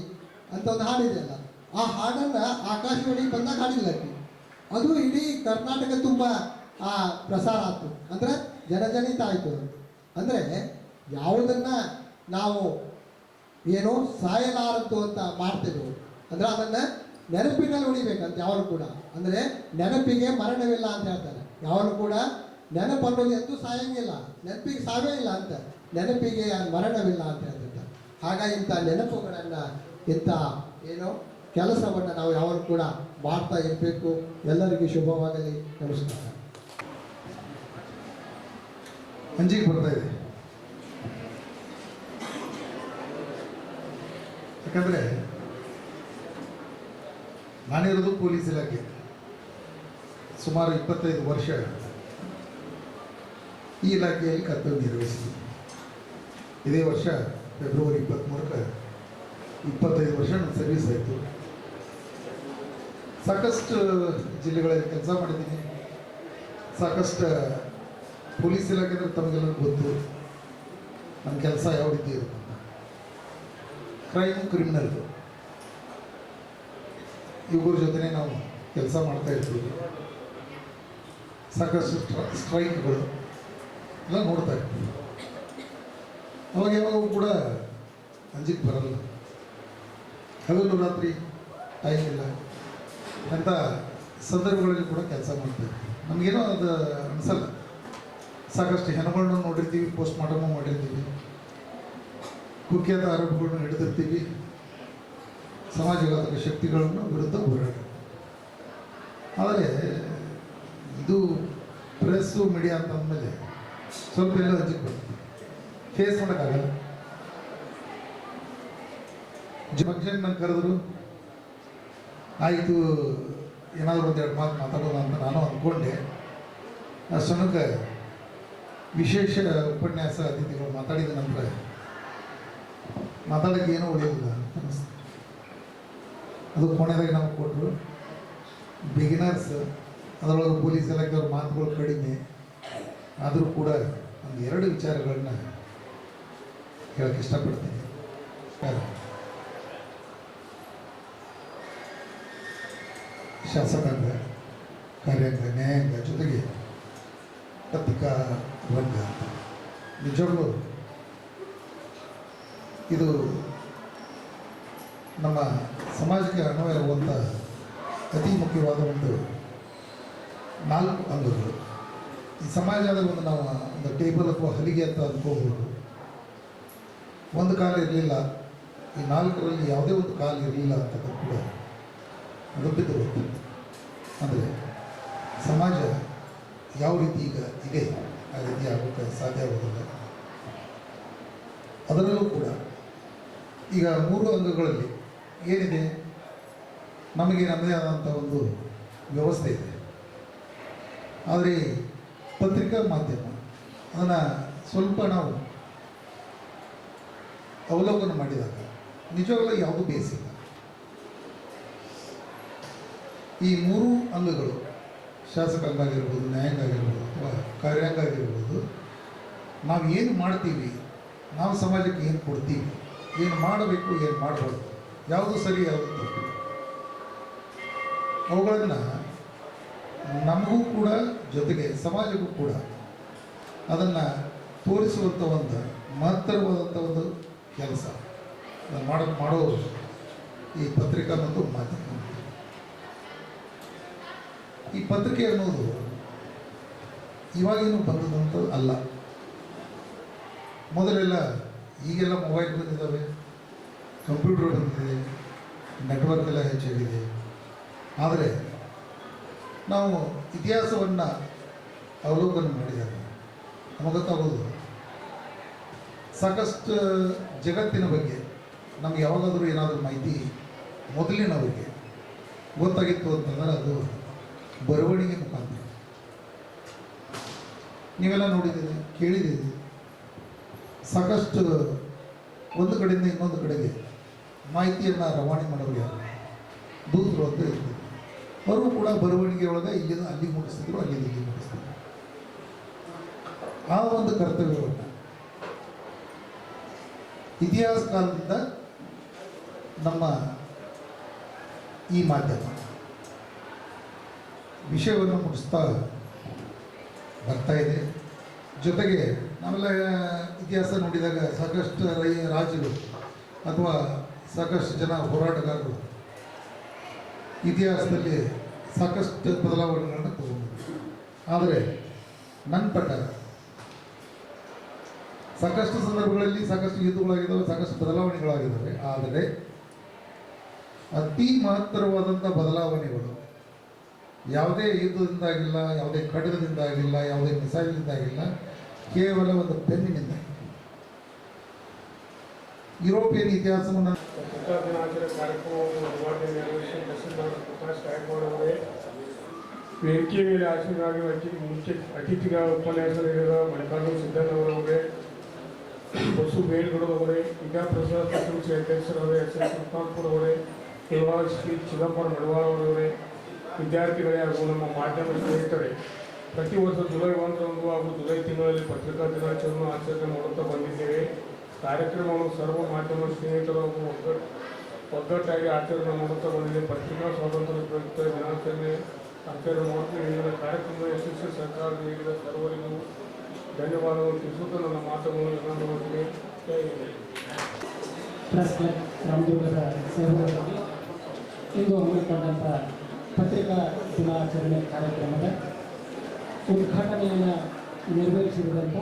ಅಂತ ಒಂದು ಹಾಡಿದೆಯಲ್ಲ, ಆ ಹಾಡನ್ನು ಆಕಾಶವಾಣಿ ಬಂದಾಗ ಹಾಡಿಲ್ಲ ಆಕೆ. ಅದು ಇಡೀ ಕರ್ನಾಟಕ ತುಂಬ ಪ್ರಸಾರ ಆಯಿತು, ಅಂದರೆ ಜನಜನಿತ ಆಯಿತು. ಅಂದರೆ ಯಾವುದನ್ನು ನಾವು ಏನೋ ಸಾಯಲಾರದ್ದು ಅಂತ ಮಾಡ್ತೇವೆ, ಅಂದರೆ ಅದನ್ನು ನೆನಪಿನಲ್ಲಿ ಉಳಿಬೇಕಂತ ಯಾವಾಗ ಕೂಡ. ಅಂದರೆ ನೆನಪಿಗೆ ಮರಣವಿಲ್ಲ ಅಂತ ಹೇಳ್ತಾರೆ. ಯಾವಾಗ ಕೂಡ ನೆನಪು ಅನ್ನೋದು ಎಂದೂ ಸಾಯಂಗಿಲ್ಲ, ನೆನಪಿಗೆ ಸಾವೇ ಇಲ್ಲ ಅಂತ, ನೆನಪಿಗೆ ಮರಣವಿಲ್ಲ ಅಂತ ಹೇಳ್ತಿದ್ದ. ಹಾಗಾಗಿ ಇಂಥ ನೆನಪುಗಳನ್ನು, ಇಂಥ ಏನೋ ಕೆಲಸವನ್ನು ನಾವು ಯಾವಾಗ ಕೂಡ ಮಾಡ್ತಾ ಇರಬೇಕು. ಎಲ್ಲರಿಗೂ ಶುಭವಾಗಲಿ. ನಮಸ್ಕಾರ. ಅಂಜಿಗೆ ಬರ್ತಾ ಇದೆ. ಯಾಕಂದರೆ ನಾನಿರೋದು ಪೊಲೀಸ್ ಇಲಾಖೆ, ಸುಮಾರು 25 ವರ್ಷ ಈ ಇಲಾಖೆಯಲ್ಲಿ ಕರ್ತವ್ಯ ನಿರ್ವಹಿಸಿದೆ. ಇದೇ ವರ್ಷ ಫೆಬ್ರವರಿ 23ಕ್ಕೆ 25 ವರ್ಷ ನನ್ನ ಸರ್ವಿಸ್ ಆಯಿತು. ಸಾಕಷ್ಟು ಜಿಲ್ಲೆಗಳಲ್ಲಿ ಕೆಲಸ ಮಾಡಿದ್ದೀನಿ. ಸಾಕಷ್ಟು ಪೊಲೀಸ್ ಇಲಾಖೆ ಅಂದರೆ ತಮಗೆಲ್ಲರೂ ಗೊತ್ತು ನಮ್ಮ ಕೆಲಸ ಯಾವ ರೀತಿ ಇರುತ್ತೆ. ಕ್ರೈಮು, ಕ್ರಿಮಿನಲ್ ಇವುಗಳ ಜೊತೆ ನಾವು ಕೆಲಸ ಮಾಡ್ತಾ ಇರ್ತೀವಿ. ಸಾಕಷ್ಟು ಸ್ಟ್ರೈಕ್ಗಳು ಎಲ್ಲ ನೋಡ್ತಾ ಇರ್ತೀವಿ. ಅವಾಗ ಯಾವಾಗ ಕೂಡ ಅಂಜಿಕೆ ಬರಲ್ಲ. ಹಗಲು ರಾತ್ರಿ ಟೈಮ್ ಇಲ್ಲ ಅಂಥ ಸಂದರ್ಭಗಳಲ್ಲಿ ಕೂಡ ಕೆಲಸ ಮಾಡ್ತೀವಿ. ನಮಗೇನೋ ಅದು ಅನಿಸಲ್ಲ. ಸಾಕಷ್ಟು ಹೆಣಗಳನ್ನ ನೋಡಿರ್ತೀವಿ, ಪೋಸ್ಟ್ ಮಾರ್ಟಮ್ ಮಾಡಿರ್ತೀವಿ, ಕುಖ್ಯಾತ ಆರೋಪಗಳನ್ನ ಹಿಡಿದಿರ್ತೀವಿ, ಸಮಾಜಘಾತಕ ಶಕ್ತಿಗಳನ್ನು ವಿರುದ್ಧ ಹೋರಾಟ. ಆದರೆ ಇದು ಪ್ರೆಸ್ಸು ಮೀಡಿಯಾ ಅಂತ ಅಂದಮೇಲೆ ಸ್ವಲ್ಪ ಎಲ್ಲ ಅಂಜಿಕೆ ಬರ್ತದೆ, ಫೇಸ್ ಮಾಡೋಕ್ಕಾಗಲ್ಲ. ಫಂಕ್ಷನ್ ನಂಗೆ ಕರೆದ್ರು, ಆಯಿತು ಏನಾದರೂ ಒಂದೆರಡು ಮಾತು ಮಾತಾಡೋಣ ಅಂತ ನಾನು ಅಂದ್ಕೊಂಡೆ. ಅಷ್ಟೊನಕ್ಕೆ ವಿಶೇಷ ಉಪನ್ಯಾಸ ಅತಿಥಿಗಳು ಮಾತಾಡಿದ ನಂತರ ಮಾತಾಡೋಕ್ಕೆ ಏನೂ ಉಳಿಯೋದಿಲ್ಲ ಅನ್ನಿಸ್ತು. ಅದು ಕೊನೆಯದಾಗಿ ನಮಗೆ ಕೊಟ್ಟರು. ಬಿಗಿನರ್ಸ್, ಅದರೊಳಗೆ ಪೊಲೀಸ್ ಇಲಾಖೆಯವ್ರ ಮಾತುಗಳು ಕಡಿಮೆ ಆದರೂ ಕೂಡ ಒಂದು 2 ವಿಚಾರಗಳನ್ನ ಹೇಳಕ್ಕೆ ಇಷ್ಟಪಡ್ತೀನಿ. ಶಾಸಕಾಂಗ, ಕಾರ್ಯಾಂಗ, ನ್ಯಾಯಾಂಗ ಜೊತೆಗೆ ಪತ್ರಿಕಾ ರಂಗ, ನಿಜವಾಗ್ಲೂ ಇದು ನಮ್ಮ ಸಮಾಜಕ್ಕೆ ಅನ್ವಯವಾಗುವಂಥ ಅತಿ ಮುಖ್ಯವಾದ ಒಂದು 4 ಅಂಗಗಳು. ಈ ಸಮಾಜ ಅಂದರೆ ಒಂದು ನಾವು ಒಂದು ಟೇಬಲ್ ಅಥವಾ ಹಲಿಗೆ ಅಂತ ಅಂದ್ಕೋಬೋದು. ಒಂದು ಕಾಲ ಇರಲಿಲ್ಲ, ಈ 4ರಲ್ಲಿ ಯಾವುದೇ ಒಂದು ಕಾಲ ಇರಲಿಲ್ಲ ಅಂತ ಕೂಡ ಅದು ಬಿದ್ದು ಹೋಗ್ತದೆ. ಅಂದರೆ ಸಮಾಜ ಯಾವ ರೀತಿ ಈಗ ಇದೆ ಆ ರೀತಿ ಆಗೋಕ್ಕೆ ಸಾಧ್ಯ ಆಗೋದಿಲ್ಲ. ಅದರಲ್ಲೂ ಕೂಡ ಈಗ 3 ಅಂಗಗಳಲ್ಲಿ ಏನಿದೆ, ನಮಗೆ ನಮ್ಮದೇ ಆದಂಥ ಒಂದು ವ್ಯವಸ್ಥೆ ಇದೆ. ಆದರೆ ಪತ್ರಿಕಾ ಮಾಧ್ಯಮ ಅದನ್ನು ಸ್ವಲ್ಪ ನಾವು ಅವಲೋಕನ ಮಾಡಿದಾಗ ನಿಜವಾಗಲೂ ಯಾವುದೂ ಬೇಸಿಲ್ಲ. ಈ 3 ಅಂಗಗಳು, ಶಾಸಕಾಂಗ ಆಗಿರ್ಬೋದು, ನ್ಯಾಯಾಂಗ ಆಗಿರ್ಬೋದು ಅಥವಾ ಕಾರ್ಯಾಂಗ ಆಗಿರ್ಬೋದು, ನಾವು ಏನು ಮಾಡ್ತೀವಿ, ನಾವು ಸಮಾಜಕ್ಕೆ ಏನು ಕೊಡ್ತೀವಿ, ಏನು ಮಾಡಬೇಕು, ಏನು ಮಾಡಬಾರ್ದು, ಯಾವುದು ಸರಿ ಯಾವುದು ತಪ್ಪು, ಅವುಗಳನ್ನು ನಮಗೂ ಕೂಡ ಜೊತೆಗೆ ಸಮಾಜಕ್ಕೂ ಕೂಡ ಅದನ್ನು ತೋರಿಸುವಂಥ ಒಂದು ಮಹತ್ತರವಾದಂಥ ಒಂದು ಕೆಲಸ ಮಾಡೋ ಈ ಪತ್ರಿಕಾ ಮತ್ತು ಮಾಧ್ಯಮ. ಈ ಪತ್ರಿಕೆ ಅನ್ನೋದು ಇವಾಗೇನು ಬಂದದಂಥದ್ದು ಅಲ್ಲ. ಮೊದಲೆಲ್ಲ, ಈಗೆಲ್ಲ ಮೊಬೈಲ್ ಬಂದಿದ್ದಾವೆ, ಕಂಪ್ಯೂಟರ್ ಬಂದಿದೆ, ನೆಟ್ವರ್ಕ್ ಎಲ್ಲ ಹೆಚ್ಚಾಗಿದೆ. ಆದರೆ ನಾವು ಇತಿಹಾಸವನ್ನು ಅವಲೋಕನ ಮಾಡಿದಾಗ ನಮಗೆ ಗೊತ್ತಾಗೋದು, ಸಾಕಷ್ಟು ಜಗತ್ತಿನ ಬಗ್ಗೆ ನಮ್ಗೆ ಯಾವಾಗಾದರೂ ಏನಾದರೂ ಮಾಹಿತಿ ಮೊದಲಿನವರಿಗೆ ಗೊತ್ತಾಗಿತ್ತು ಅಂತಂದರೆ ಅದು ಬರವಣಿಗೆ ಮುಖಾಂತರ. ನೀವೆಲ್ಲ ನೋಡಿದ್ದೀರಿ, ಕೇಳಿದ್ದೀರಿ. ಸಾಕಷ್ಟು ಒಂದು ಕಡೆಯಿಂದ ಇನ್ನೊಂದು ಕಡೆಗೆ ಮಾಹಿತಿಯನ್ನು ರವಾನೆ ಮಾಡೋರು ಯಾರು, ದೂತರು ಅಂತ ಇರ್ತಿದ್ರು. ಅವರು ಕೂಡ ಬರವಣಿಗೆ ಒಳಗೆ ಇಲ್ಲಿಂದ ಅಲ್ಲಿಗೆ ಮುಟ್ಟಿಸ್ತಿದ್ರು, ಅಲ್ಲಿಂದ ಇಲ್ಲಿಗೆ ಮುಟ್ಟಿಸ್ತಿದ್ರು. ಆ ಒಂದು ಕರ್ತವ್ಯವನ್ನು ಇತಿಹಾಸ ಕಾಲದಿಂದ ನಮ್ಮ ಈ ಮಾಧ್ಯಮ ವಿಷಯವನ್ನು ಮುಟ್ಟಿಸ್ತಾ ಬರ್ತಾ ಇದೆ. ಜೊತೆಗೆ ನಾವೆಲ್ಲ ಇತಿಹಾಸ ನೋಡಿದಾಗ ಸಾಕಷ್ಟು ರಾಜರು ಅಥವಾ ಸಾಕಷ್ಟು ಜನ ಹೋರಾಟಗಾರರು ಇತಿಹಾಸದಲ್ಲಿ ಸಾಕಷ್ಟು ಬದಲಾವಣೆಗಳನ್ನು ತಗೊಂಡಿದ್ದಾರೆ. ಆದರೆ ನನ್ನ ಪ್ರಕಾರ ಸಾಕಷ್ಟು ಸಂದರ್ಭಗಳಲ್ಲಿ ಸಾಕಷ್ಟು ಯುದ್ಧಗಳಾಗಿದ್ದಾವೆ, ಸಾಕಷ್ಟು ಬದಲಾವಣೆಗಳಾಗಿದ್ದಾವೆ. ಆದರೆ ಅತಿ ಮಹತ್ತರವಾದಂಥ ಬದಲಾವಣೆಗಳು ಯಾವುದೇ ಯುದ್ಧದಿಂದಾಗಿಲ್ಲ, ಯಾವುದೇ ಖಡ್ಗದಿಂದಾಗಿಲ್ಲ, ಯಾವುದೇ ಮಿಸೈಲ್ನಿಂದಾಗಿಲ್ಲ, ಕೇವಲ ಒಂದು ಪೆನ್ನಿನಿಂದ. ಯುರೋಪಿಯನ್ ಇತಿಹಾಸವನ್ನು ಪತ್ರಿಕಾ ದಿನಾಚರಣೆ ಕಾರ್ಯಕ್ರಮವನ್ನು ಉದ್ಘಾಟನೆ ನೆರವೇರಿಸಿ ತಹಸೀಲ್ದಾರ್ ಪ್ರಕಾಶ್ ಗಾಯಕ್ವಾಡ್ ಅವರೇ, ವೇದಿಕೆ ಮೇಲೆ ಆಶೀರ್ವಾದವಾಗಿ ಮುಖ್ಯ ಅತಿಥಿಗಳ ಉಪನ್ಯಾಸ ನೀಡಿದ ಮಲ್ಲಿಕಾರ್ಜುನ ಸಿದ್ದಣ್ಣವರವರೇ, ಬಸು ಬೇಲ್ಗಡವರೇ, ವಿದ್ಯಾಪ್ರಸಾದ್ ಪತ್ರಿಕೆ ಅಧ್ಯಕ್ಷರವರೇ, ಎಸ್ ಎಸ್ ಸುಲ್ತಾನ್ಪುರ್ ಅವರೇ, ಶ್ರೀ ಚಿದಂಬರ ಮಡವಾಳ ಅವರವರೇ, ವಿದ್ಯಾರ್ಥಿಗಳೇ ಹಾಗೂ ನಮ್ಮ ಮಾಧ್ಯಮ ಸ್ನೇಹಿತರೆ, ಪ್ರತಿ ವರ್ಷ ಜುಲೈ 1ರಂದು ಹಾಗೂ ಜುಲೈ ತಿಂಗಳಲ್ಲಿ ಪತ್ರಿಕಾ ದಿನಾಚರಣೆಯನ್ನು ಆಚರಣೆ ಮಾಡುತ್ತಾ ಬಂದಿದ್ದೇವೆ. ಕಾರ್ಯಕ್ರಮವನ್ನು ಸರ್ವ ಮಾಧ್ಯಮ ಸ್ನೇಹಿತರು ಒಗ್ಗಟ್ಟಾಗಿ ಆಚರಣೆ ಮಾಡುತ್ತಾ ಬಂದಿದೆ. ಪತ್ರಿಕಾ ಸ್ವಾತಂತ್ರ್ಯ ಪ್ರಯುಕ್ತ ದಿನಾಚರಣೆ ಆಚರಣೆ ಮಾಡುತ್ತಾ ಇಂದಿನ ಕಾರ್ಯಕ್ರಮದ ಯಶಸ್ವಿ ಸರ್ಕಾರ ನೀಡಿದ ಸರ್ವರಿಗೂ ಧನ್ಯವಾದಗಳು ತಿಳಿಸುತ್ತಾ ನನ್ನ ಮಾತುಗಳನ್ನು ವಿನಂತಿಸುತ್ತೇನೆ. ಜೈ ಹಿಂದ್. ಪ್ರೆಸ್ ಕ್ಲಬ್ ರಾಮದುರ್ಗದ ಸಹಯೋಗದಲ್ಲಿ ಇಂದು ಹಮ್ಮಿಕೊಂಡಂಥ ಪತ್ರಿಕಾ ದಿನಾಚರಣೆ ಕಾರ್ಯಕ್ರಮದ ಉದ್ಘಾಟನೆಯನ್ನು ನೆರವೇರಿಸಿರುವಂಥ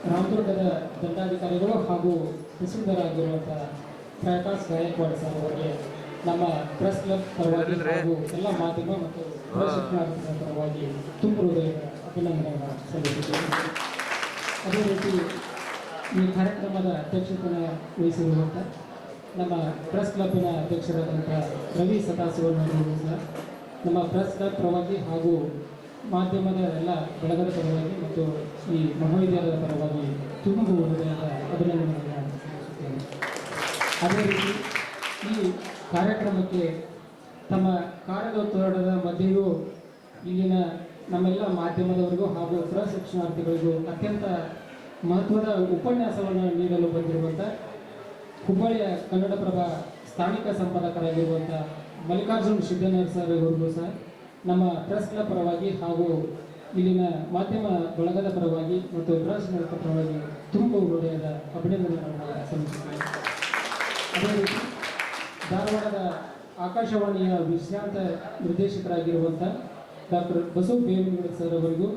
ರಾಮದುರ್ಗದ ದಂಡಾಧಿಕಾರಿಗಳು ಹಾಗೂ ತಹಸೀಲ್ದಾರಾಗಿರುವಂಥ ಪ್ರಕಾಶ್ ಗಾಯಕ್ವಾಡ್ ಸರ್ ಅವರಿಗೆ ನಮ್ಮ ಪ್ರೆಸ್ ಕ್ಲಬ್ ಪರವಾಗಿ ಹಾಗೂ ಎಲ್ಲ ಮಾಧ್ಯಮ ಮತ್ತು ಶಿಕ್ಷಣಾರ್ಥಿಗಳ ಪರವಾಗಿ ತುಂಬ ಹೃದಯದ ಅಭಿನಂದನೆಗಳನ್ನು ಸಲ್ಲಿಸುತ್ತೇನೆ. ಅದೇ ರೀತಿ ಈ ಕಾರ್ಯಕ್ರಮದ ಅಧ್ಯಕ್ಷತೆಯನ್ನು ವಹಿಸಿರುವಂಥ ನಮ್ಮ ಪ್ರೆಸ್ ಕ್ಲಬ್ಬಿನ ಅಧ್ಯಕ್ಷರಾದಂಥ ರವಿ ಸದಾಶಿವನವರು ಸಹ ನಮ್ಮ ಪ್ರೆಸ್ ಕ್ಲಬ್ ಪರವಾಗಿ ಹಾಗೂ ಮಾಧ್ಯಮದ ಎಲ್ಲ ಬಳಗದ ಪರವಾಗಿ ಮತ್ತು ಈ ಮಹಾವಿದ್ಯಾಲಯದ ಪರವಾಗಿ ತುಂಬ ಹೃದಯದ ಅಭಿನಂದನೆಗಳನ್ನು ಸಲ್ಲಿಸುತ್ತೇನೆ. ಅದೇ ರೀತಿ ಈ ಕಾರ್ಯಕ್ರಮಕ್ಕೆ ತಮ್ಮ ಕಾರ್ಯದೊತ್ತಡದ ಮಧ್ಯೆಯೂ ಇಲ್ಲಿನ ನಮ್ಮೆಲ್ಲ ಮಾಧ್ಯಮದವರಿಗೂ ಹಾಗೂ ಪ್ರಶಿಕ್ಷಣಾರ್ಥಿಗಳಿಗೂ ಅತ್ಯಂತ ಮಹತ್ವದ ಉಪನ್ಯಾಸವನ್ನು ನೀಡಲು ಬಂದಿರುವಂಥ ಹುಬ್ಬಳ್ಳಿಯ ಕನ್ನಡಪ್ರಭ ಸ್ಥಾನಿಕ ಸಂಪಾದಕರಾಗಿರುವಂಥ ಮಲ್ಲಿಕಾರ್ಜುನ್ ಸಿದ್ದಣ್ಣರ್ ಸರ್ ಅವರಿಗೂ ಸಹ ನಮ್ಮ ಪ್ರೆಸ್ ಕ್ಲಬ್ ಪರವಾಗಿ ಹಾಗೂ ಇಲ್ಲಿನ ಮಾಧ್ಯಮ ಬಳಗದ ಪರವಾಗಿ ಮತ್ತು ಪ್ರಶಿಕ್ಷಣಾರ್ಥಿ ಪರವಾಗಿ ತುಂಬ ಹೃದಯದ ಅಭಿನಂದನೆಗಳನ್ನು ಸಲ್ಲಿಸುತ್ತೇನೆ. ಅದೇ ರೀತಿ ಧಾರವಾಡದ ಆಕಾಶವಾಣಿಯ ವಿಶ್ರಾಂತ ನಿರ್ದೇಶಕರಾಗಿರುವಂಥ ಡಾಕ್ಟರ್ ಬಸು ಬೇವಿನಗೌಡ ಸರ್ ಅವರಿಗೂ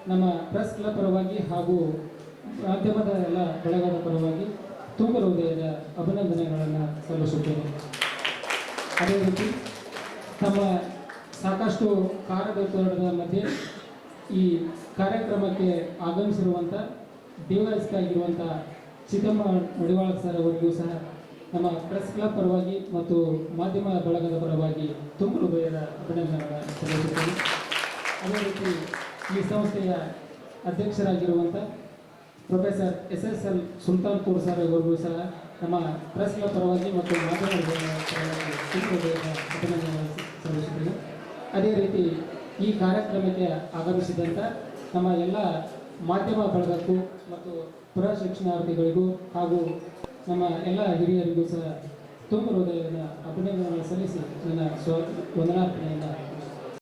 ನಮ್ಮ ಪ್ರೆಸ್ ಕ್ಲಬ್ ಪರವಾಗಿ ಹಾಗೂ ಮಾಧ್ಯಮದ ಎಲ್ಲ ಬಳಗದ ಪರವಾಗಿ ತುಂಬ ಹೃದಯದ ಅಭಿನಂದನೆಗಳನ್ನು ಸಲ್ಲಿಸುತ್ತೇನೆ. ಅದೇ ರೀತಿ ತಮ್ಮ ಸಾಕಷ್ಟು ಕಾರ್ಯದೊತ್ತಡದ ಮಧ್ಯೆ ಈ ಕಾರ್ಯಕ್ರಮಕ್ಕೆ ಆಗಮಿಸಿರುವಂಥ ಡಿವೈಎಸ್ಪಿ ಆಗಿರುವಂಥ ಚಿದಂಬರ ಮಡಿವಾಳ ಸರ್ ಅವರಿಗೂ ಸಹ ನಮ್ಮ ಪ್ರೆಸ್ ಕ್ಲಬ್ ಪರವಾಗಿ ಮತ್ತು ಮಾಧ್ಯಮ ಬಳಗದ ಪರವಾಗಿ ತುಂಬ ಹೃದಯದ ಅಭಿನಂದನೆಗಳನ್ನು ಸಲ್ಲಿಸುತ್ತೇನೆ. ಅದೇ ರೀತಿ ಈ ಸಂಸ್ಥೆಯ ಅಧ್ಯಕ್ಷರಾಗಿರುವಂಥ ಪ್ರೊಫೆಸರ್ SSL ಸುಲ್ತಾನ್ಪುರ್ ಸರ್ ಅವರಿಗೂ ಸಹ ನಮ್ಮ ಪ್ರೆಸ್ ಕ್ಲಬ್ ಪರವಾಗಿ ಮತ್ತು ಮಾಧ್ಯಮ ಪರವಾಗಿ ತುಂಬ ಹೃದಯದ ಅಭಿನಂದನೆಗಳನ್ನು ಸಲ್ಲಿಸುತ್ತೇನೆ. ಅದೇ ರೀತಿ ಈ ಕಾರ್ಯಕ್ರಮಕ್ಕೆ ಆಗಮಿಸಿದಂಥ ನಮ್ಮ ಎಲ್ಲ ಮಾಧ್ಯಮ ಬಳಗಕ್ಕೂ ಮತ್ತು ಪ್ರಶಿಕ್ಷಣಾರ್ಥಿಗಳಿಗೂ ಹಾಗೂ ನಮ್ಮ ಎಲ್ಲ ಹಿರಿಯರಿಗೂ ಸಹ ತುಂಬ ಹೃದಯದ ಅಭಿನಂದನೆಗಳನ್ನು ಸಲ್ಲಿಸಿ ನನ್ನ ವಂದನಾರ್ಪಣೆಯನ್ನು